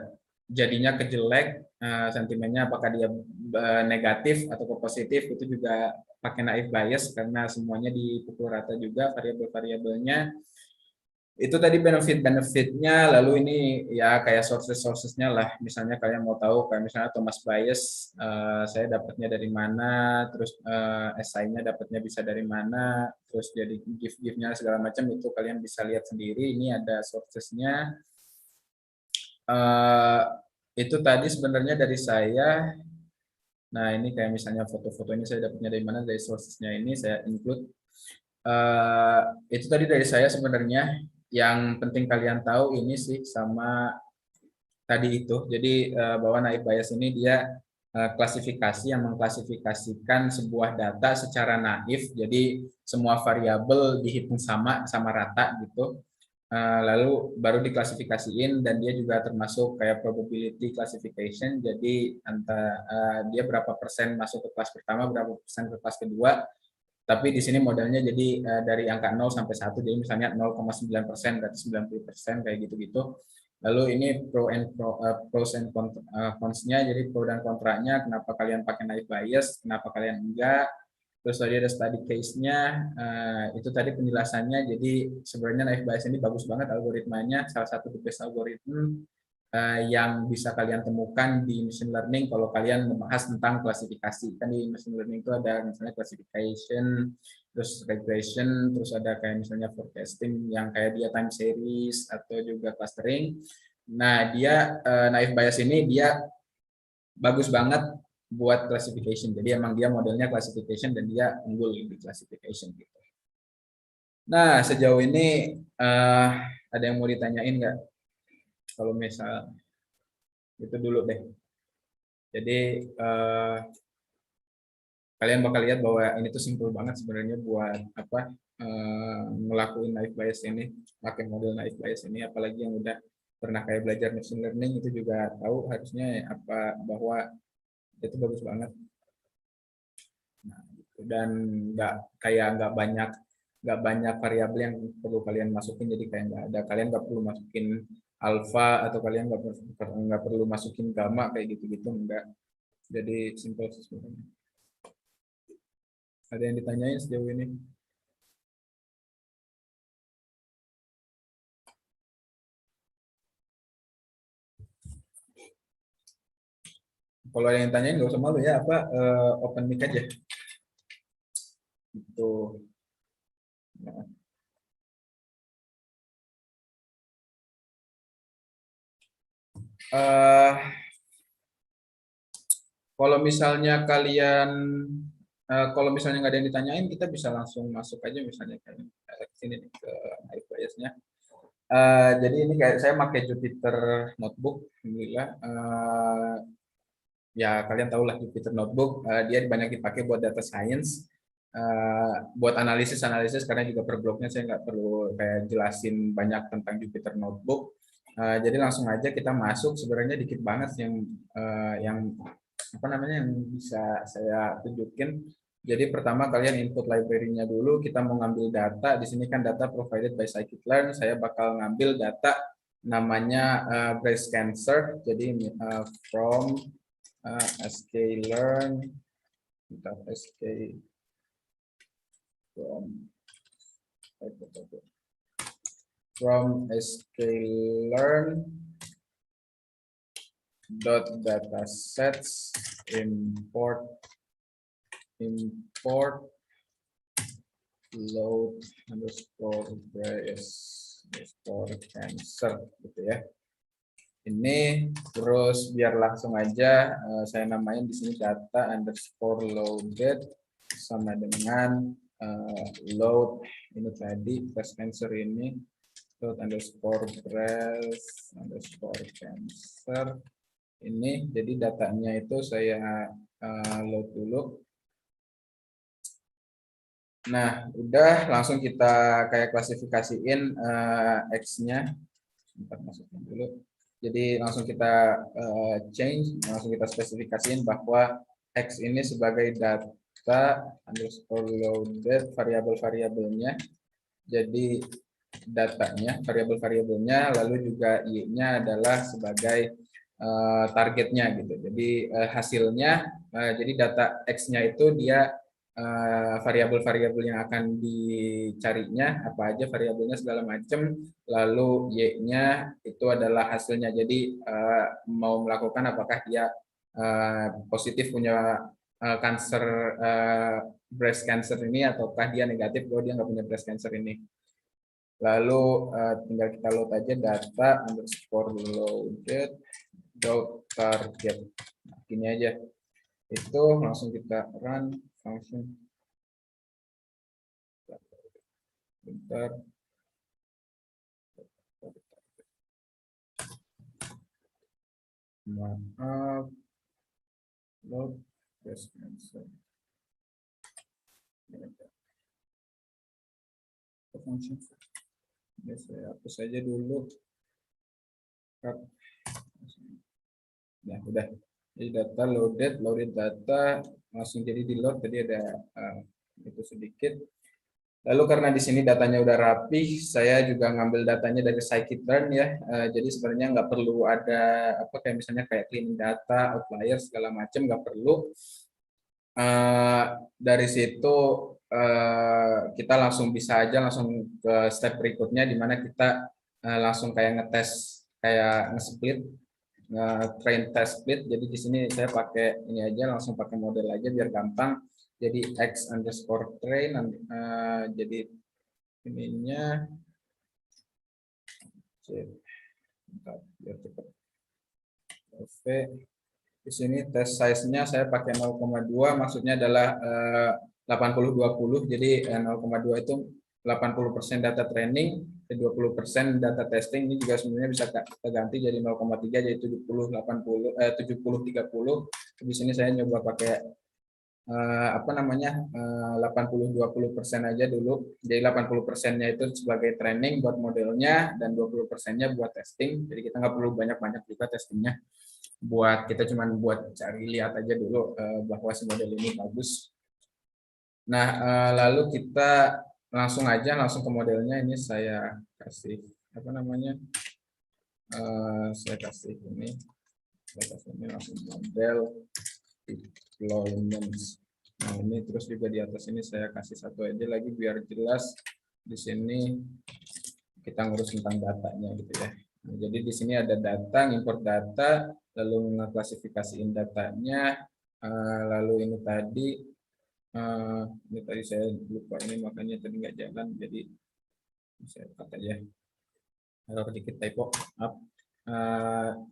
jadinya kejelek, sentimennya apakah dia negatif atau positif, itu juga pakai naive bias karena semuanya dipukul rata juga variabel-variabelnya. Itu tadi benefit-benefitnya. Lalu ini ya kayak sources-sourcesnya lah, misalnya kalian mau tahu kayak misalnya Thomas Bayes, saya dapatnya dari mana, terus esainya dapatnya bisa dari mana, terus jadi gift-giftnya segala macam, itu kalian bisa lihat sendiri. Ini ada sourcesnya. Itu tadi sebenarnya dari saya. Nah ini kayak misalnya foto-foto ini saya dapatnya dari mana, dari sourcesnya ini saya include. Itu tadi dari saya sebenarnya. Yang penting kalian tahu ini sih sama tadi itu. Jadi bahwa naive bias ini dia klasifikasi yang mengklasifikasikan sebuah data secara naif. Jadi semua variabel dihitung sama rata gitu. Lalu baru diklasifikasiin, dan dia juga termasuk kayak probability classification. Jadi dia berapa persen masuk ke kelas pertama, berapa persen ke kelas kedua. Tapi di sini modelnya jadi dari angka 0 sampai 1, jadi misalnya 0,9% berarti 90% kayak gitu-gitu. Lalu ini pros and cons-nya, jadi pro dan kontranya, kenapa kalian pakai naive bias, kenapa kalian enggak. Terus tadi ada study case-nya, itu tadi penjelasannya. Jadi sebenarnya naive bias ini bagus banget algoritmanya, salah satu the best algoritma yang bisa kalian temukan di machine learning kalau kalian membahas tentang klasifikasi. Kan di machine learning itu ada misalnya classification, terus regression, terus ada kayak misalnya forecasting yang kayak dia time series atau juga clustering. Nah, dia naive bias ini dia bagus banget buat classification. Jadi emang dia modelnya classification dan dia unggul di classification gitu. Nah, sejauh ini ada yang mau ditanyain nggak? Kalau misal itu dulu deh. Jadi kalian bakal lihat bahwa ini tuh simpel banget sebenarnya buat apa, ngelakuin naive bias ini, pakai model naive bias ini. Apalagi yang udah pernah kayak belajar machine learning itu juga tahu harusnya apa bahwa itu bagus banget. Nah, dan nggak banyak variabel yang perlu kalian masukin, jadi kayak nggak ada, kalian nggak perlu masukin alpha atau kalian nggak perlu masukin gamma kayak gitu-gitu, enggak. Jadi simple sebenarnya. Ada yang ditanyain sejauh ini? Kalau ada yang tanyain nggak usah malu ya, apa open mic aja. Itu. Nah. Kalau misalnya kalian kalau misalnya nggak ada yang ditanyain, kita bisa langsung masuk aja misalnya kayak ke sini nih, ke naive biasnya. Jadi ini kayak saya pakai Jupyter Notebook, alhamdulillah. Ya kalian tahu lah Jupyter Notebook, dia banyak dipakai buat data science. buat analisis karena juga per bloknya saya nggak perlu kayak jelasin banyak tentang Jupyter Notebook. Jadi langsung aja kita masuk. Sebenarnya dikit banget yang apa namanya yang bisa saya tunjukin. Jadi pertama kalian input library-nya dulu. Kita mau ngambil data. Di sini kan data provided by scikit-learn. Saya bakal ngambil data namanya breast cancer. Jadi from sklearn, sk from sklearn dot datasets import load underscore breast underscore cancer gitu ya. Ini terus biar langsung aja saya namain di sini data underscore loaded sama dengan load ini tadi breast cancer ini load underscore breast underscore cancer ini. Jadi datanya itu saya load dulu. Nah, udah langsung kita kayak klasifikasiin X-nya. Sebentar masukin dulu. Jadi langsung kita langsung kita spesifikasiin bahwa X ini sebagai data underscore loaded variabel-variabelnya. Jadi datanya, variabel-variabelnya, lalu juga Y-nya adalah sebagai targetnya gitu. Jadi hasilnya, jadi data X-nya itu dia variabel-variabel yang akan dicarinya apa aja variabelnya segala macam, lalu Y-nya itu adalah hasilnya. Jadi mau melakukan apakah dia positif punya cancer breast cancer ini ataukah dia negatif kalau dia nggak punya breast cancer ini. Lalu tinggal kita load aja data underscore loaded dot target. Nah, gini aja. Itu langsung kita run function. Bentar. Maaf. Load breast cancer. Function. Ya, saya hapus saja dulu. Nah, udah. Jadi data loaded data langsung jadi di load. Tadi ada itu sedikit. Lalu karena di sini datanya udah rapi, saya juga ngambil datanya dari scikit-learn ya. Jadi sebenarnya nggak perlu ada apa kayak misalnya kayak cleaning data, outlier segala macam nggak perlu. Dari situ kita langsung bisa aja langsung ke step berikutnya di mana kita langsung kayak ngetes kayak nge-split train test split. Jadi di sini saya pakai ini aja, langsung pakai model aja biar gampang. Jadi x underscore train, jadi ininya biar cepat. Oke, di sini test size-nya saya pakai 0,2, maksudnya adalah 80-20. Jadi 0,2 itu 80% data training, 20% data testing. Ini juga sebenarnya bisa kita ganti jadi 0,3 jadi 70-80 70-30. Di sini saya nyoba pakai apa namanya 80-20% aja dulu. Jadi 80%-nya itu sebagai training buat modelnya dan 20%-nya buat testing. Jadi kita nggak perlu banyak-banyak juga testingnya. Buat kita cuman buat cari lihat aja dulu bahwa si model ini bagus. Nah, lalu kita langsung ke modelnya. Ini saya kasih apa namanya? Saya kasih ini langsung model deployment. Nah, ini terus juga di atas ini saya kasih satu aja lagi biar jelas. Di sini kita ngurus tentang datanya gitu ya. Nah, jadi di sini ada data, import data, lalu mengklasifikasiin datanya, lalu ini tadi saya lupa ini makanya tadi nggak jalan, jadi saya cut aja. Ada sedikit typo, maaf.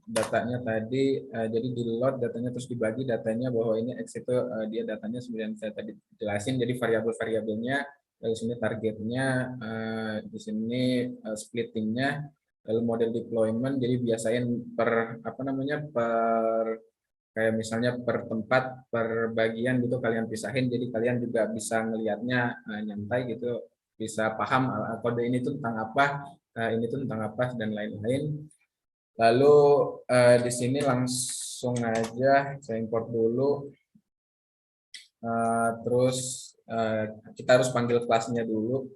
Datanya tadi jadi di load datanya terus dibagi datanya bahwa ini X itu dia datanya sebenarnya saya tadi jelasin, jadi variabel-variabelnya, lalu sini targetnya, di sini splittingnya, lalu model deployment. Jadi biasain per apa namanya per kayak misalnya per tempat, per bagian gitu kalian pisahin, jadi kalian juga bisa ngelihatnya nyantai gitu, bisa paham kode ini tuh tentang apa, ini tuh tentang apa dan lain-lain. Lalu di sini langsung aja saya import dulu. Terus kita harus panggil kelasnya dulu.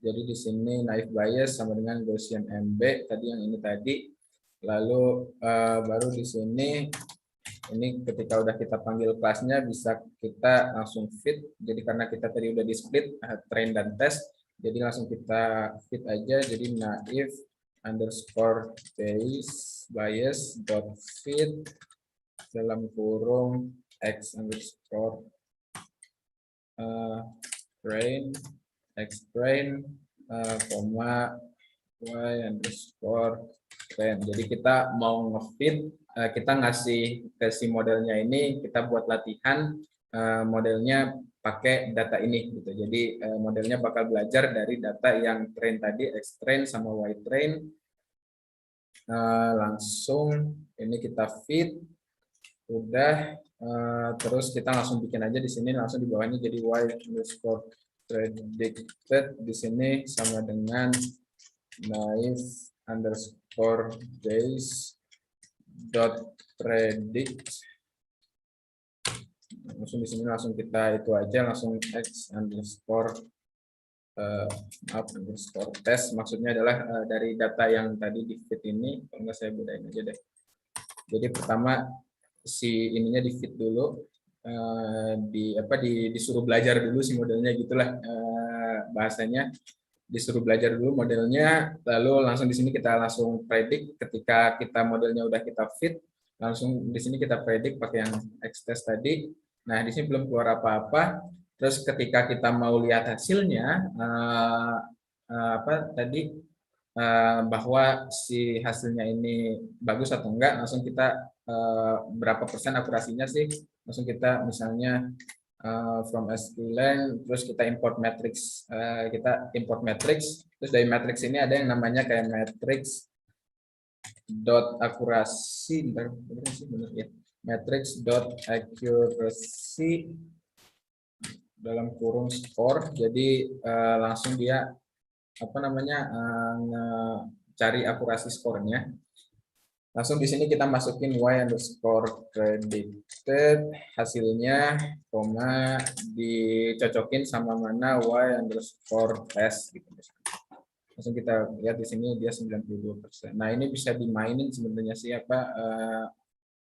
Jadi di sini naive Bayes sama dengan Gaussian MB tadi yang ini tadi. Lalu baru di sini ini ketika udah kita panggil kelasnya bisa kita langsung fit. Jadi karena kita tadi udah di split train dan test, jadi langsung kita fit aja. Jadi naive underscore Bayes dot fit dalam kurung x underscore train x train koma y underscore train. Jadi kita mau ngefit, kita ngasih ke si modelnya ini, kita buat latihan modelnya pakai data ini gitu. Jadi modelnya bakal belajar dari data yang train tadi, x train sama y train. Langsung ini kita fit, udah. Terus kita langsung bikin aja di sini, langsung di bawahnya jadi y underscore predicted di sini sama dengan naive underscore days dot predict. Langsung di sini langsung kita itu aja, langsung x underscore underscore test, maksudnya adalah dari data yang tadi di fit ini. Kalau nggak saya bedain aja deh. Jadi pertama si ininya di fit dulu, disuruh belajar dulu si modelnya, gitulah bahasanya, disuruh belajar dulu modelnya, lalu langsung di sini kita langsung predict. Ketika kita modelnya udah kita fit, langsung di sini kita predict pakai yang X-test tadi. Nah di sini belum keluar apa-apa. Terus ketika kita mau lihat hasilnya bahwa si hasilnya ini bagus atau enggak, langsung kita berapa persen akurasinya sih, langsung kita misalnya from sklearn, terus kita import matrix, terus dari matrix ini ada yang namanya kayak matrix dot akurasi, bener ya, matrix dot accuracy dalam kurung score. Jadi langsung dia cari akurasi skornya. Langsung di sini kita masukin y underscore predicted hasilnya, koma dicocokin sama mana y underscore test gitu. Langsung kita lihat di sini dia 92%. Nah ini bisa dimainin sebenarnya sih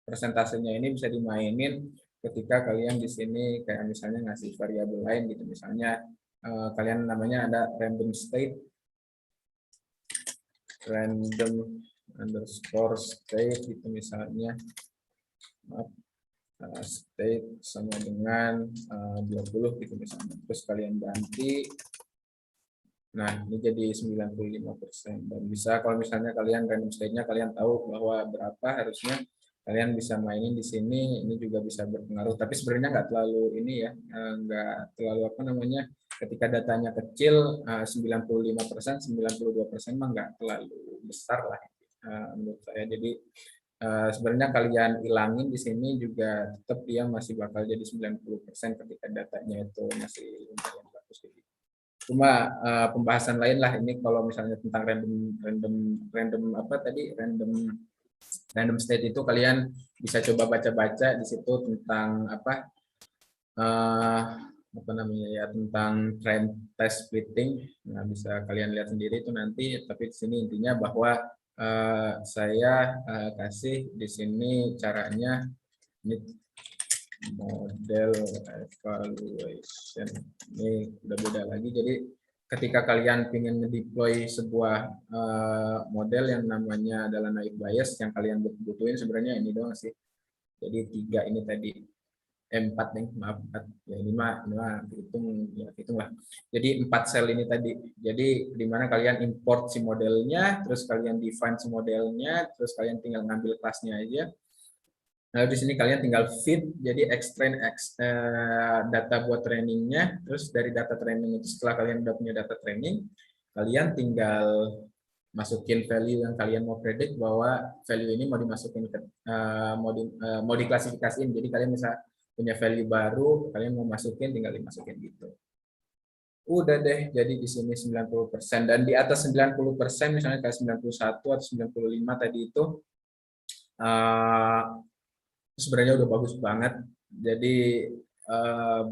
persentasenya ini bisa dimainin ketika kalian di sini kayak misalnya ngasih variabel lain gitu. Misalnya kalian namanya ada random state, random underscore state gitu misalnya, state sama dengan 20 gitu misalnya, terus kalian ganti. Nah ini jadi 95%, dan bisa kalau misalnya kalian random state-nya kalian tahu bahwa berapa harusnya, kalian bisa mainin di sini. Ini juga bisa berpengaruh, tapi sebenarnya nggak terlalu ini ya, nggak terlalu ketika datanya kecil 95%, 92% mah nggak terlalu besar lah menurut saya. Jadi sebenarnya kalian ilangin di sini juga tetap dia masih bakal jadi 90% ketika datanya itu masih lumayan bagus gitu. Cuma pembahasan lain lah ini kalau misalnya tentang random state itu kalian bisa coba baca-baca di situ tentang tentang train test splitting. Nah, bisa kalian lihat sendiri itu nanti, tapi di sini intinya bahwa saya kasih di sini caranya, ini model evaluation ini udah beda lagi. Jadi ketika kalian ingin deploy sebuah model yang namanya adalah naive Bayes, yang kalian butuhin sebenarnya ini doang sih. Jadi 3 ini tadi, 4 nih, maaf 4 ya, ini mah hitung lah. Jadi 4 sel ini tadi. Jadi di mana kalian import si modelnya, terus kalian define si modelnya, terus kalian tinggal ngambil kelasnya aja. Nah di sini kalian tinggal feed, jadi extrain data buat trainingnya. Terus dari data training itu, setelah kalian udah punya data training, kalian tinggal masukin value yang kalian mau predict bahwa value ini mau dimasukin ke mau diklasifikasiin. Jadi kalian bisa punya value baru, kalian mau masukin tinggal dimasukin gitu. Udah deh, jadi di sini 90% dan di atas 90% misalnya kayak 91 atau 95 tadi itu sebenarnya udah bagus banget. Jadi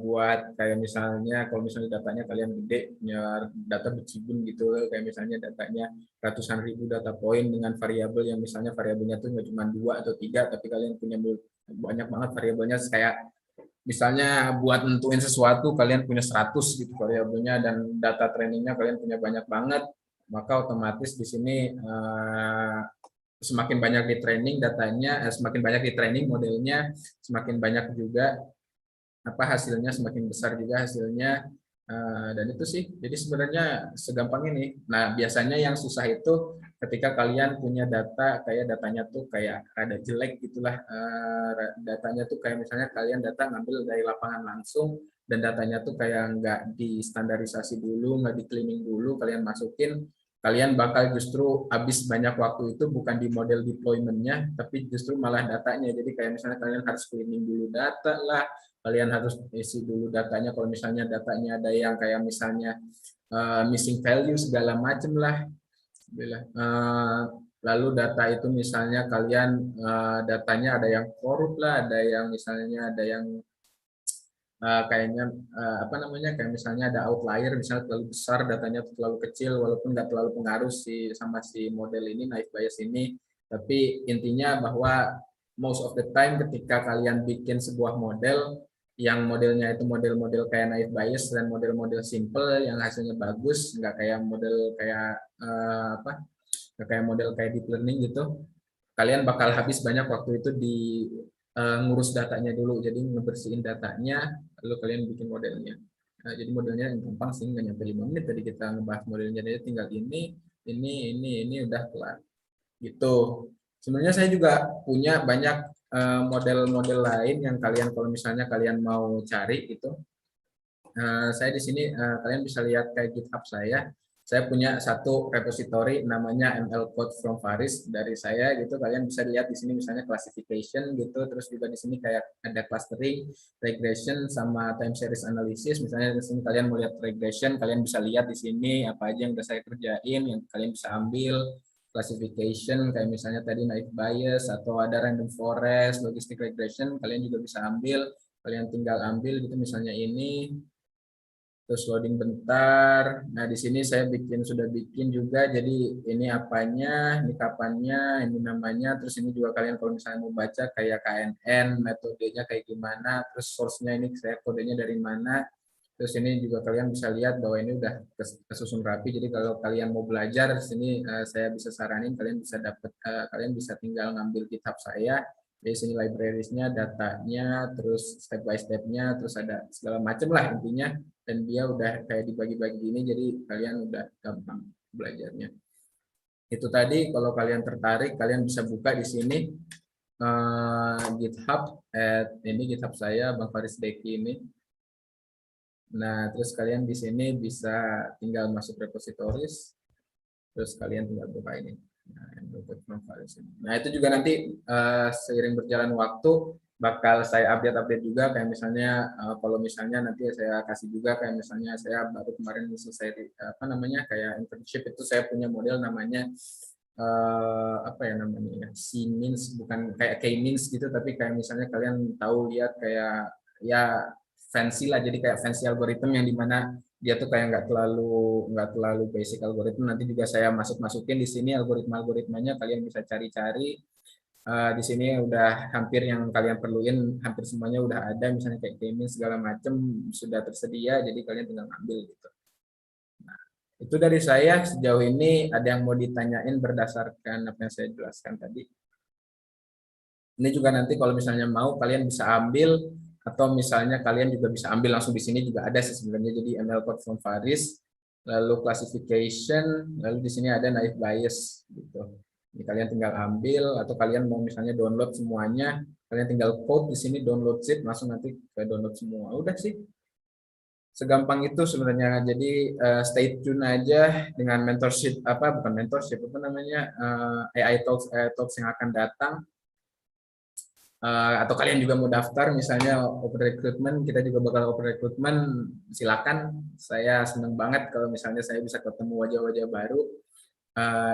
buat kayak misalnya kalau misalnya datanya kalian gede punya data bercibun gitu, kayak misalnya datanya ratusan ribu data point dengan variabel yang misalnya variabelnya tuh nggak cuma 2 atau 3, tapi kalian punya banyak banget variabelnya, kayak misalnya buat nentuin sesuatu kalian punya 100 gitu variabelnya dan data trainingnya kalian punya banyak banget, maka otomatis di sini semakin banyak di training datanya, semakin banyak di training modelnya, semakin banyak juga hasilnya, semakin besar juga hasilnya. Dan itu sih, jadi sebenarnya segampang ini. Nah, biasanya yang susah itu ketika kalian punya data kayak datanya tuh kayak rada jelek gitulah, datanya tuh kayak misalnya kalian data ngambil dari lapangan langsung dan datanya tuh kayak nggak distandarisasi dulu, nggak di cleaning dulu, kalian masukin, kalian bakal justru habis banyak waktu itu bukan di model deployment-nya, tapi justru malah datanya. Jadi kayak misalnya kalian harus cleaning dulu data lah, kalian harus isi dulu datanya, kalau misalnya datanya ada yang kayak misalnya missing value segala macam lah. Lalu data itu misalnya kalian datanya ada yang korup lah, ada yang misalnya ada yang kayaknya apa namanya, kayak misalnya ada outlier, misalnya terlalu besar datanya terlalu kecil, walaupun nggak terlalu pengaruh sama si model ini, naive Bayes ini, tapi intinya bahwa most of the time ketika kalian bikin sebuah model yang modelnya itu model-model kayak naive Bayes dan model-model simple yang hasilnya bagus, nggak kayak model kayak apa, nggak kayak model kayak deep learning gitu, kalian bakal habis banyak waktu itu di ngurus datanya dulu. Jadi ngebersihin datanya, lalu kalian bikin modelnya. Jadi modelnya yang gampang sih, nggak nyampe 5 menit tadi kita ngebahas modelnya, jadi tinggal ini udah kelar. Gitu. Sebenarnya saya juga punya banyak model-model lain yang kalian kalau misalnya kalian mau cari itu. Saya di sini kalian bisa lihat kayak GitHub saya. Saya punya satu repository namanya ML Code from Faris dari saya gitu. Kalian bisa lihat di sini misalnya classification gitu, terus juga di sini kayak ada clustering, regression sama time series analysis. Misalnya di sini kalian mau lihat regression, kalian bisa lihat di sini apa aja yang udah saya kerjain yang kalian bisa ambil. Classification kayak misalnya tadi naive Bayes atau ada random forest, logistic regression, kalian juga bisa ambil. Kalian tinggal ambil gitu misalnya ini, terus loading bentar. Nah, di sini saya sudah bikin juga, jadi ini apanya, ini kapannya, ini namanya, terus ini juga kalian kalau misalnya mau baca kayak KNN, metodenya kayak gimana, terus source-nya ini saya kodenya dari mana, terus ini juga kalian bisa lihat bahwa ini udah kesusun rapi, jadi kalau kalian mau belajar, di sini saya bisa saranin, kalian bisa kalian bisa tinggal ngambil GitHub saya, di sini librariesnya, datanya, terus step by step-nya, terus ada segala macam lah intinya, dan dia udah kayak dibagi-bagi gini, jadi kalian udah gampang belajarnya. Itu tadi, kalau kalian tertarik, kalian bisa buka di sini GitHub, ini GitHub saya, Bang Faris Deki ini. Nah, terus kalian di sini bisa tinggal masuk repositories, terus kalian tinggal buka ini. Nah, itu juga nanti seiring berjalan waktu bakal saya update juga, kayak misalnya kalau misalnya nanti saya kasih juga kayak misalnya saya baru kemarin selesai apa namanya kayak internship itu, saya punya model namanya apa ya namanya ya, C-means, bukan kayak K-means gitu, tapi kayak misalnya kalian tahu lihat kayak ya fancy lah, jadi kayak fancy algorithm yang dimana dia tuh kayak nggak terlalu basic algorithm. Nanti juga saya masukin di sini algoritmanya, kalian bisa cari-cari. Di sini udah hampir yang kalian perluin, hampir semuanya udah ada, misalnya kayak gaming segala macam sudah tersedia, jadi kalian tinggal ambil gitu. Nah, itu dari saya sejauh ini. Ada yang mau ditanyain berdasarkan apa yang saya jelaskan tadi? Ini juga nanti kalau misalnya mau kalian bisa ambil, atau misalnya kalian juga bisa ambil langsung di sini juga ada sih sebenarnya. Jadi ML Code from Faris, lalu classification, lalu di sini ada naive Bayes gitu. Ini kalian tinggal ambil, atau kalian mau misalnya download semuanya, kalian tinggal code di sini download zip, langsung nanti ke download semua. Udah sih. segampang itu sebenarnya. Jadi stay tune aja dengan mentorship, bukan mentorship, apa namanya, AI Talks yang akan datang. Atau kalian juga mau daftar misalnya open recruitment, kita juga bakal open recruitment, silakan. Saya senang banget kalau misalnya saya bisa ketemu wajah-wajah baru.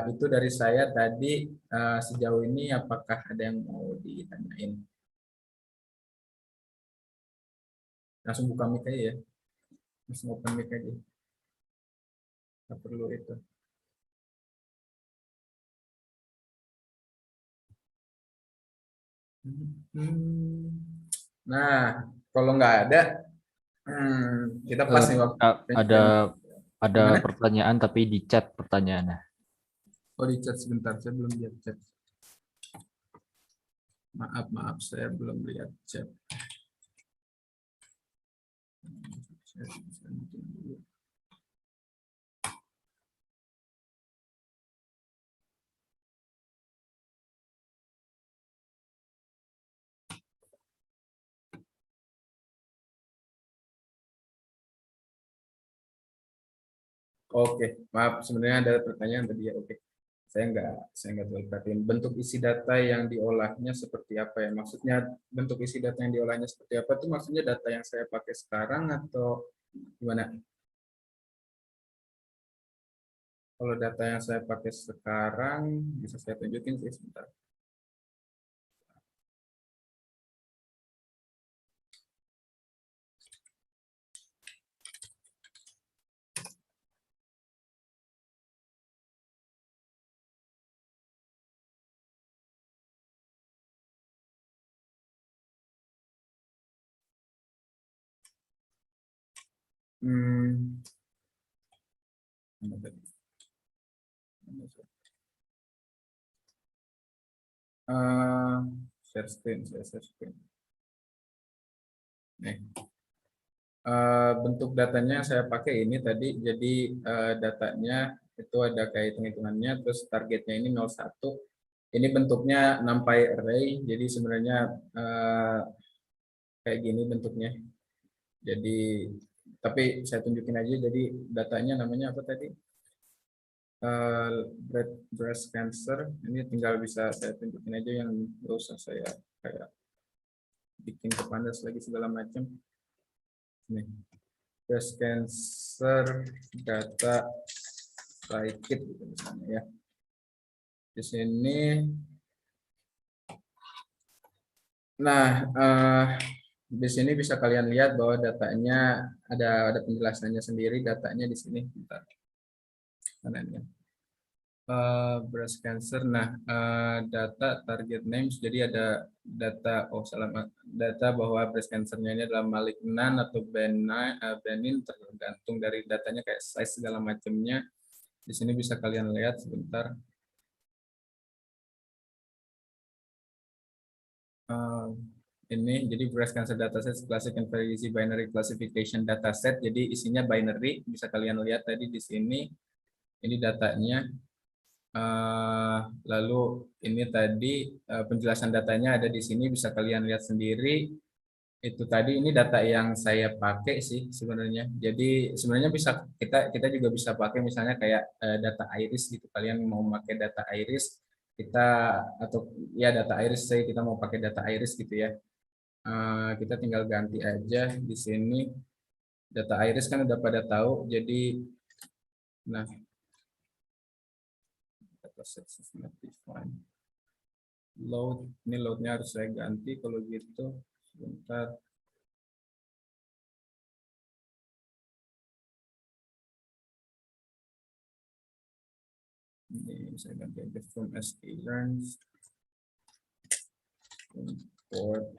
Itu dari saya tadi. Sejauh ini apakah ada yang mau ditanyain? Langsung buka mic aja ya, langsung open mic aja, nggak perlu itu. Nah, kalau nggak ada, kita pas nih waktu.
Ada
Gimana?
pertanyaan tapi di chat pertanyaannya.
Oh, di chat sebentar, saya belum lihat chat. Maaf, saya belum lihat chat. Oke, maaf, sebenarnya ada pertanyaan tadi ya. Oke, saya nggak terlalu perhatiin. Bentuk isi data yang diolahnya seperti apa ya? Maksudnya bentuk isi data yang diolahnya seperti apa? Itu maksudnya data yang saya pakai sekarang atau gimana? Kalau data yang saya pakai sekarang bisa saya tunjukin sih sebentar. Hmm, share screen, saya share screen. Nih, bentuk datanya saya pakai ini tadi. Jadi datanya itu ada kayak hitung-hitungannya, terus targetnya ini 01. Ini bentuknya NumPy array, jadi sebenarnya kayak gini bentuknya. Jadi, tapi saya tunjukin aja. Jadi datanya namanya apa tadi? Breast cancer. Ini tinggal bisa saya tunjukin aja, yang nggak usah saya kayak bikin kepandas lagi segala macam. Nih, breast cancer data kit gitu misalnya ya. Di sini. Nah, di sini bisa kalian lihat bahwa datanya ada penjelasannya sendiri. Datanya di sini. Bentar. Mana ini? Breast cancer. Nah, data target names. Jadi ada data, data bahwa breast cancernya ini adalah malignan atau benign, tergantung dari datanya kayak size segala macamnya. Di sini bisa kalian lihat sebentar. Ini jadi breast cancer dataset classic and very easy binary classification dataset. Jadi isinya binary, bisa kalian lihat tadi di sini. Ini datanya. Lalu ini tadi penjelasan datanya ada di sini, bisa kalian lihat sendiri. Itu tadi ini data yang saya pakai sih sebenarnya. Jadi sebenarnya bisa kita juga bisa pakai misalnya kayak data iris gitu. Kalian mau pakai data iris, kita atau ya data iris, saya kita mau pakai data iris gitu ya. Kita tinggal ganti aja di sini. Data iris kan udah pada tahu. Jadi nah, dataset is not defined. Load, ini loadnya harus saya ganti kalau gitu. Sebentar. Ini saya ganti aja from sklearns import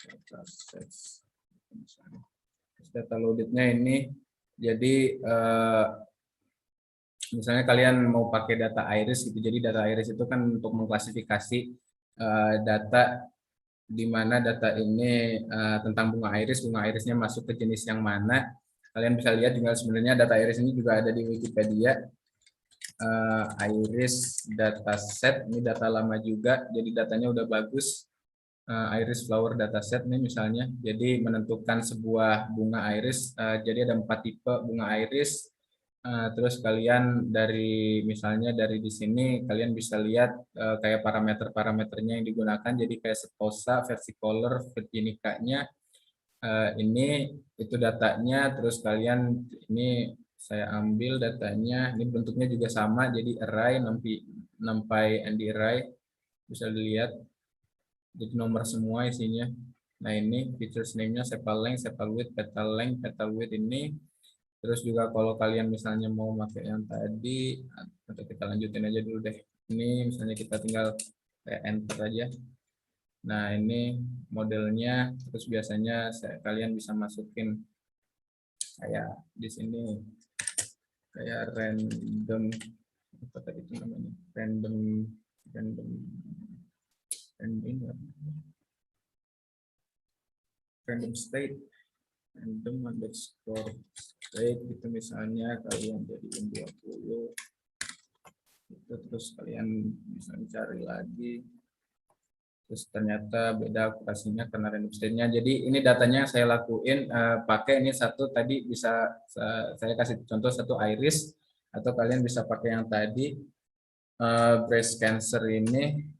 datasets. Data loadednya ini. Jadi misalnya kalian mau pakai data iris gitu. Jadi data iris itu kan untuk mengklasifikasi data di mana data ini tentang bunga irisnya masuk ke jenis yang mana. Kalian bisa lihat juga sebenarnya data iris ini juga ada di Wikipedia. Iris dataset, ini data lama juga, jadi datanya udah bagus. iris flower dataset nih misalnya. Jadi menentukan sebuah bunga iris. Jadi ada 4 tipe bunga iris. Terus kalian dari misalnya dari di sini kalian bisa lihat kayak parameter-parameternya yang digunakan. Jadi kayak setosa, versicolor, virginicanya. Ini itu datanya. Terus kalian ini saya ambil datanya. Ini bentuknya juga sama. Jadi array, numpy and array bisa dilihat. Jadi nomor semua isinya. Nah ini features name-nya sepal length, sepal width, petal width ini. Terus juga kalau kalian misalnya mau pakai yang tadi, atau kita lanjutin aja dulu deh. Ini misalnya kita tinggal kayak enter aja. Nah ini modelnya. Terus biasanya kalian bisa masukin kayak di sini kayak random apa tadi itu namanya random random random state random underscore state gitu misalnya kalian jadiin 20 itu terus kalian bisa cari lagi terus ternyata beda akurasinya karena random state-nya. Jadi ini datanya saya lakuin pakai ini satu tadi bisa saya kasih contoh satu iris atau kalian bisa pakai yang tadi breast cancer ini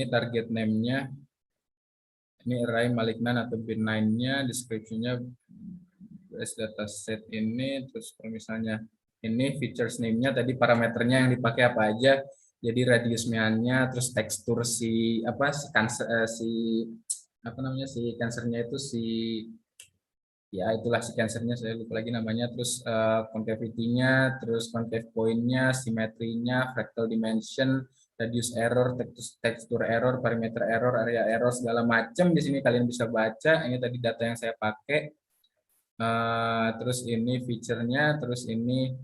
target name-nya ini array malignan atau benign-nya, description-nya breast dataset ini, terus kalau misalnya ini features name-nya tadi parameternya yang dipakai apa aja, jadi radius meannya, terus tekstur si apa si cancer si apa namanya si cancernya itu si ya itulah si cancernya saya lupa lagi namanya, terus concavity-nya, terus concave point-nya, simetrinya, fractal dimension, radius error, tekstur error, parameter error, area error segala macam di sini kalian bisa baca. Ini tadi data yang saya pakai. Terus ini feature-nya, terus ini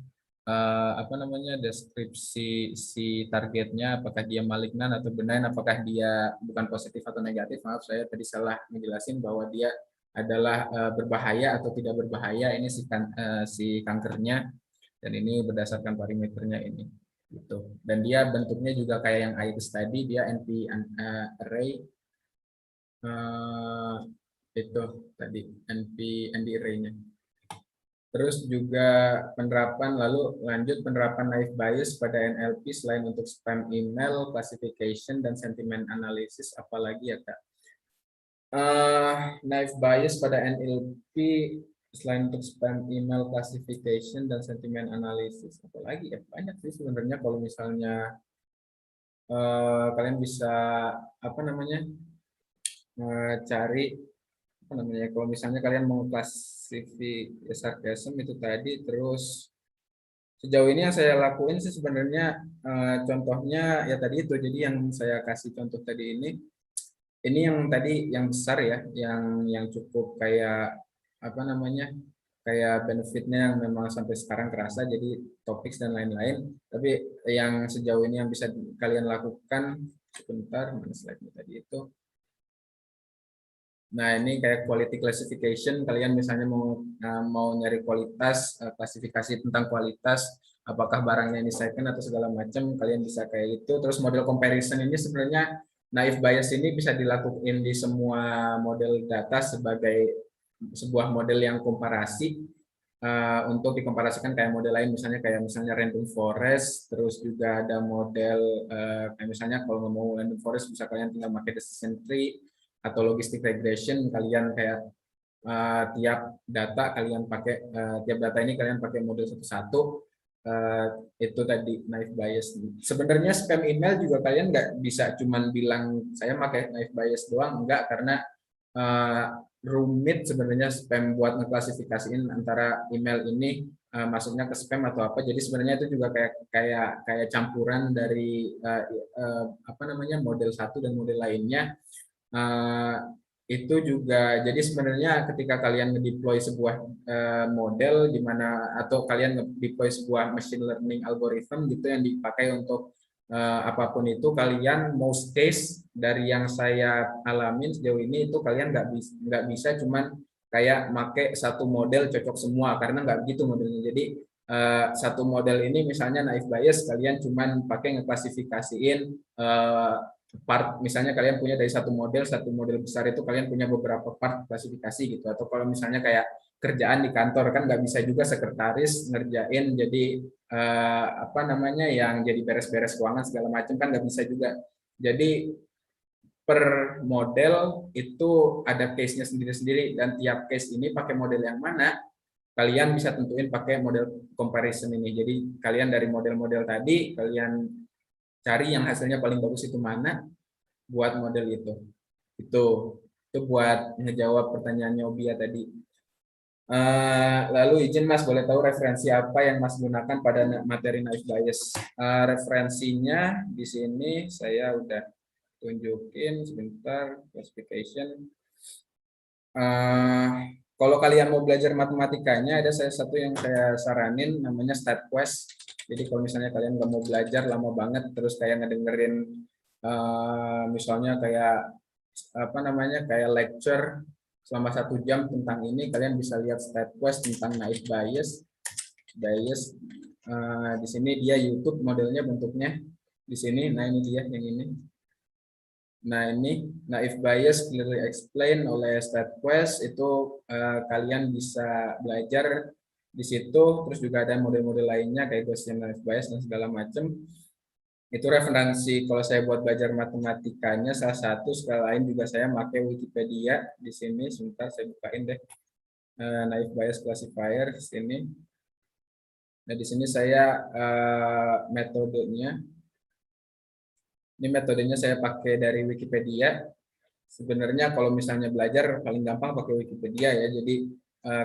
apa namanya deskripsi si targetnya, apakah dia malignan atau benign, apakah dia bukan positif atau negatif. Maaf saya tadi salah menjelasin bahwa dia adalah berbahaya atau tidak berbahaya. Ini si kankernya dan ini berdasarkan parameternya ini gitu. Dan dia bentuknya juga kayak yang iris tadi, dia NP array itu tadi NP array-nya. Terus juga penerapan, lalu lanjut penerapan naive bias pada NLP selain untuk spam email, classification, dan sentiment analysis, apalagi ya Kak? Naive bias pada NLP selain untuk spam email, classification, dan sentiment analysis, apalagi ya banyak sih sebenarnya. Kalau misalnya kalian bisa apa namanya cari apa namanya kalau misalnya kalian mau klasifikasi sarcasm itu tadi. Terus sejauh ini yang saya lakuin sih sebenarnya contohnya ya tadi itu. Jadi yang saya kasih contoh tadi ini yang tadi yang besar ya, yang cukup kayak apa namanya kayak benefitnya yang memang sampai sekarang kerasa, jadi topik dan lain-lain. Tapi yang sejauh ini yang bisa kalian lakukan, sebentar mana slide-nya tadi itu. Nah, ini kayak quality classification. Kalian misalnya mau nyari kualitas, klasifikasi tentang kualitas, apakah barangnya ini second atau segala macam, kalian bisa kayak itu. Terus model comparison ini sebenarnya naive bias ini bisa dilakukan di semua model data sebagai sebuah model yang komparasi untuk dikomparasikan kayak model lain, misalnya random forest. Terus juga ada model kayak misalnya kalau mau random forest bisa kalian tinggal pakai decision tree atau logistic regression. Kalian kayak tiap data kalian pakai tiap data ini kalian pakai model satu-satu. Itu tadi naive bias. Sebenarnya spam email juga kalian nggak bisa cuman bilang saya pakai naive bias doang, enggak, karena rumit sebenarnya spam buat ngeklasifikasiin antara email ini masuknya ke spam atau apa. Jadi sebenarnya itu juga kayak campuran dari apa namanya model satu dan model lainnya. Itu juga jadi sebenarnya ketika kalian ngedeploy sebuah model di mana atau kalian ngedeploy sebuah machine learning algorithm gitu yang dipakai untuk apapun itu, kalian most case dari yang saya alamin sejauh ini itu kalian nggak bisa cuman kayak make satu model cocok semua, karena nggak begitu modelnya. Jadi satu model ini misalnya naif bias, kalian cuman pakai ngeklasifikasiin part, misalnya kalian punya dari satu model besar itu kalian punya beberapa part klasifikasi gitu. Atau kalau misalnya kayak kerjaan di kantor kan nggak bisa juga sekretaris ngerjain jadi apa namanya yang jadi beres-beres keuangan segala macam, kan nggak bisa juga. Jadi per model itu ada case-nya sendiri-sendiri, dan tiap case ini pakai model yang mana kalian bisa tentuin pakai model comparison ini. Jadi kalian dari model-model tadi kalian cari yang hasilnya paling bagus itu mana, buat model itu. Itu buat ngejawab pertanyaannya Obia tadi. Lalu izin Mas, boleh tahu referensi apa yang Mas gunakan pada materi naif bias? Referensinya di sini saya udah tunjukin sebentar, classification. Kalau kalian mau belajar matematikanya, ada saya satu yang saya saranin namanya StatQuest. Jadi kalau misalnya kalian nggak mau belajar lama banget terus kayak ngedengerin misalnya kayak apa namanya kayak lecture selama 1 jam tentang ini, kalian bisa lihat StatQuest tentang naif bias. Di sini dia YouTube modelnya bentuknya di sini. Nah ini dia yang ini. Nah ini naif bias clearly explained oleh StatQuest, itu kalian bisa belajar di situ. Terus juga ada model-model lainnya kayak Gaussian naif bias dan segala macam. Itu referensi kalau saya buat belajar matematikanya salah satu. Sekali lain juga saya pakai Wikipedia di sini. Sebentar saya bukain deh. Naif bias classifier di sini. Nah di sini saya metodenya. Ini metodenya saya pakai dari Wikipedia. Sebenarnya kalau misalnya belajar paling gampang pakai Wikipedia ya. Jadi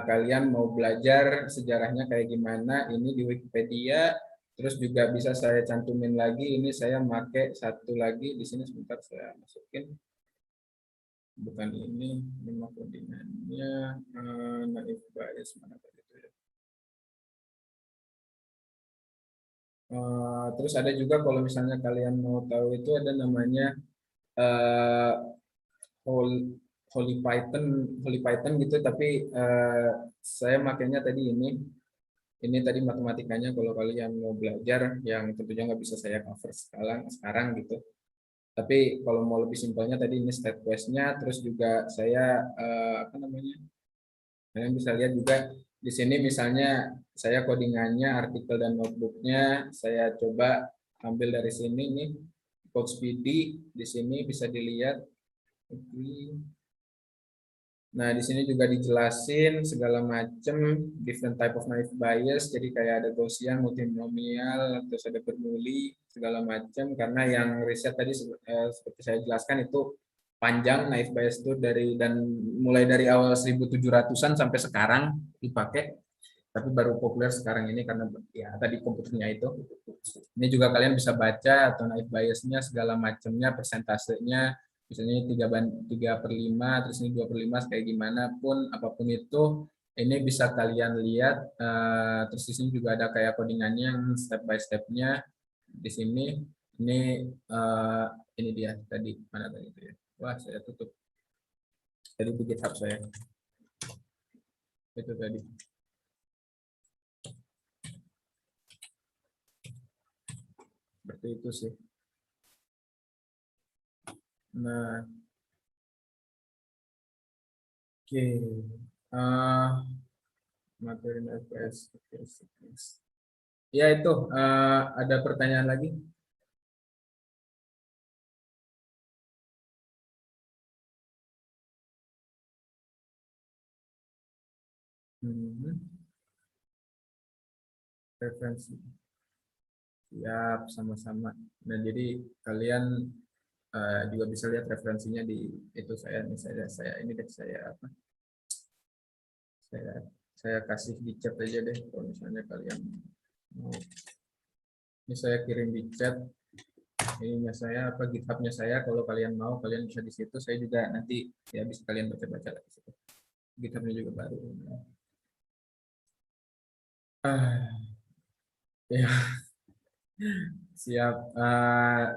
kalian mau belajar sejarahnya kayak gimana, ini di Wikipedia. Terus juga bisa saya cantumin lagi. Ini saya pakai satu lagi di sini, sebentar saya masukin. Bukan ini mah codingannya. Naif bias mana tadi itu ya. Terus ada juga kalau misalnya kalian mau tahu itu ada namanya Holy Python gitu, tapi saya makainya tadi ini tadi matematikanya kalau kalian mau belajar yang tentunya nggak bisa saya cover sekarang gitu. Tapi kalau mau lebih simpelnya tadi ini StatQuest-nya. Terus juga saya apa namanya, kalian bisa lihat juga di sini misalnya saya codingannya, artikel dan notebooknya saya coba ambil dari sini nih, CodeSpeedy. Di sini bisa dilihat. Nah, di sini juga dijelasin segala macam different type of naive bias. Jadi kayak ada Gaussian, multinomial, terus ada Bernoulli, segala macam. Karena yang riset tadi seperti saya jelaskan itu panjang, naive bias itu mulai dari awal 1700-an sampai sekarang dipakai. Tapi baru populer sekarang ini karena ya tadi komputernya itu. Ini juga kalian bisa baca atau naive biasnya segala macamnya, persentasenya. Misalnya 3/5, terus ini 2/5, kayak gimana pun, apapun itu, ini bisa kalian lihat. Terus di sini juga ada kayak codingannya yang step by step-nya. Di sini, ini dia tadi, mana tadi itu ya. Wah, saya tutup. Tadi di GitHub saya. Itu tadi. Seperti itu sih. Nah, oke. Materi FPS. Ya itu, ada pertanyaan lagi? Referensi. Siap, sama-sama. Nah, jadi kalian juga bisa lihat referensinya di itu saya ini deh, saya apa? Saya kasih di chat aja deh kalau misalnya kalian mau. Ini saya kirim di chat. Ininya saya apa, GitHub-nya saya, kalau kalian mau kalian bisa di situ. Saya juga nanti ya bisa kalian baca-baca lagi situ. GitHub-nya juga baru. Ya, siap.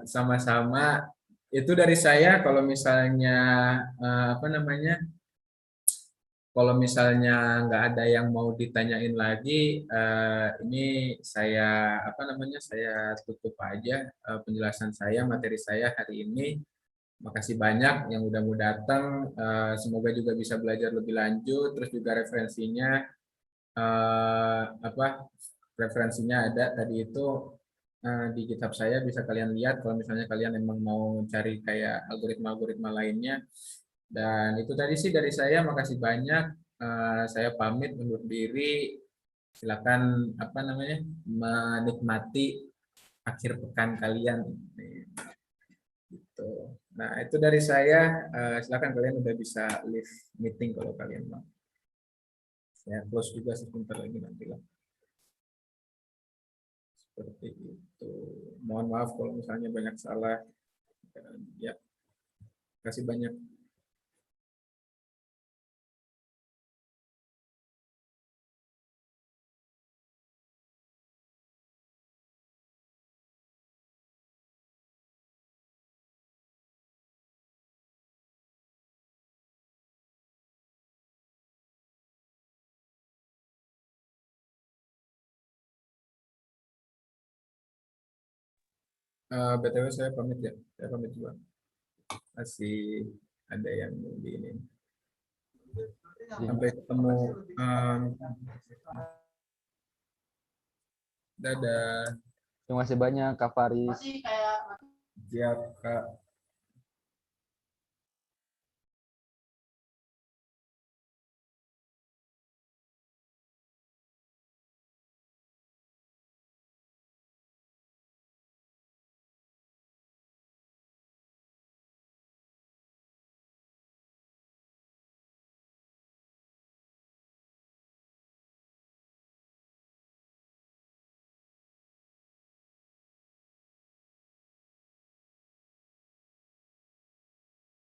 Sama-sama. Itu dari saya. Kalau misalnya apa namanya, kalau misalnya nggak ada yang mau ditanyain lagi, ini saya apa namanya saya tutup aja penjelasan saya, materi saya hari ini. Makasih banyak yang udah mau datang. Semoga juga bisa belajar lebih lanjut. Terus juga referensinya apa? Referensinya ada tadi itu di kitab saya bisa kalian lihat kalau misalnya kalian emang mau cari kayak algoritma-algoritma lainnya. Dan itu tadi sih dari saya. Makasih banyak. Saya pamit undur diri. Silakan apa namanya menikmati akhir pekan kalian. Gitu. Nah, itu dari saya. Silakan kalian udah bisa leave meeting kalau kalian mau. Saya close juga sebentar lagi nanti lah. Seperti itu. Mohon maaf kalau misalnya banyak salah. Ya, kasih banyak. BTW saya pamit ya. Saya pamit juga. Masih ada yang di ini. Sampai ketemu. Dadah.
Terima kasih banyak Kak Faris.
Siap, Kak.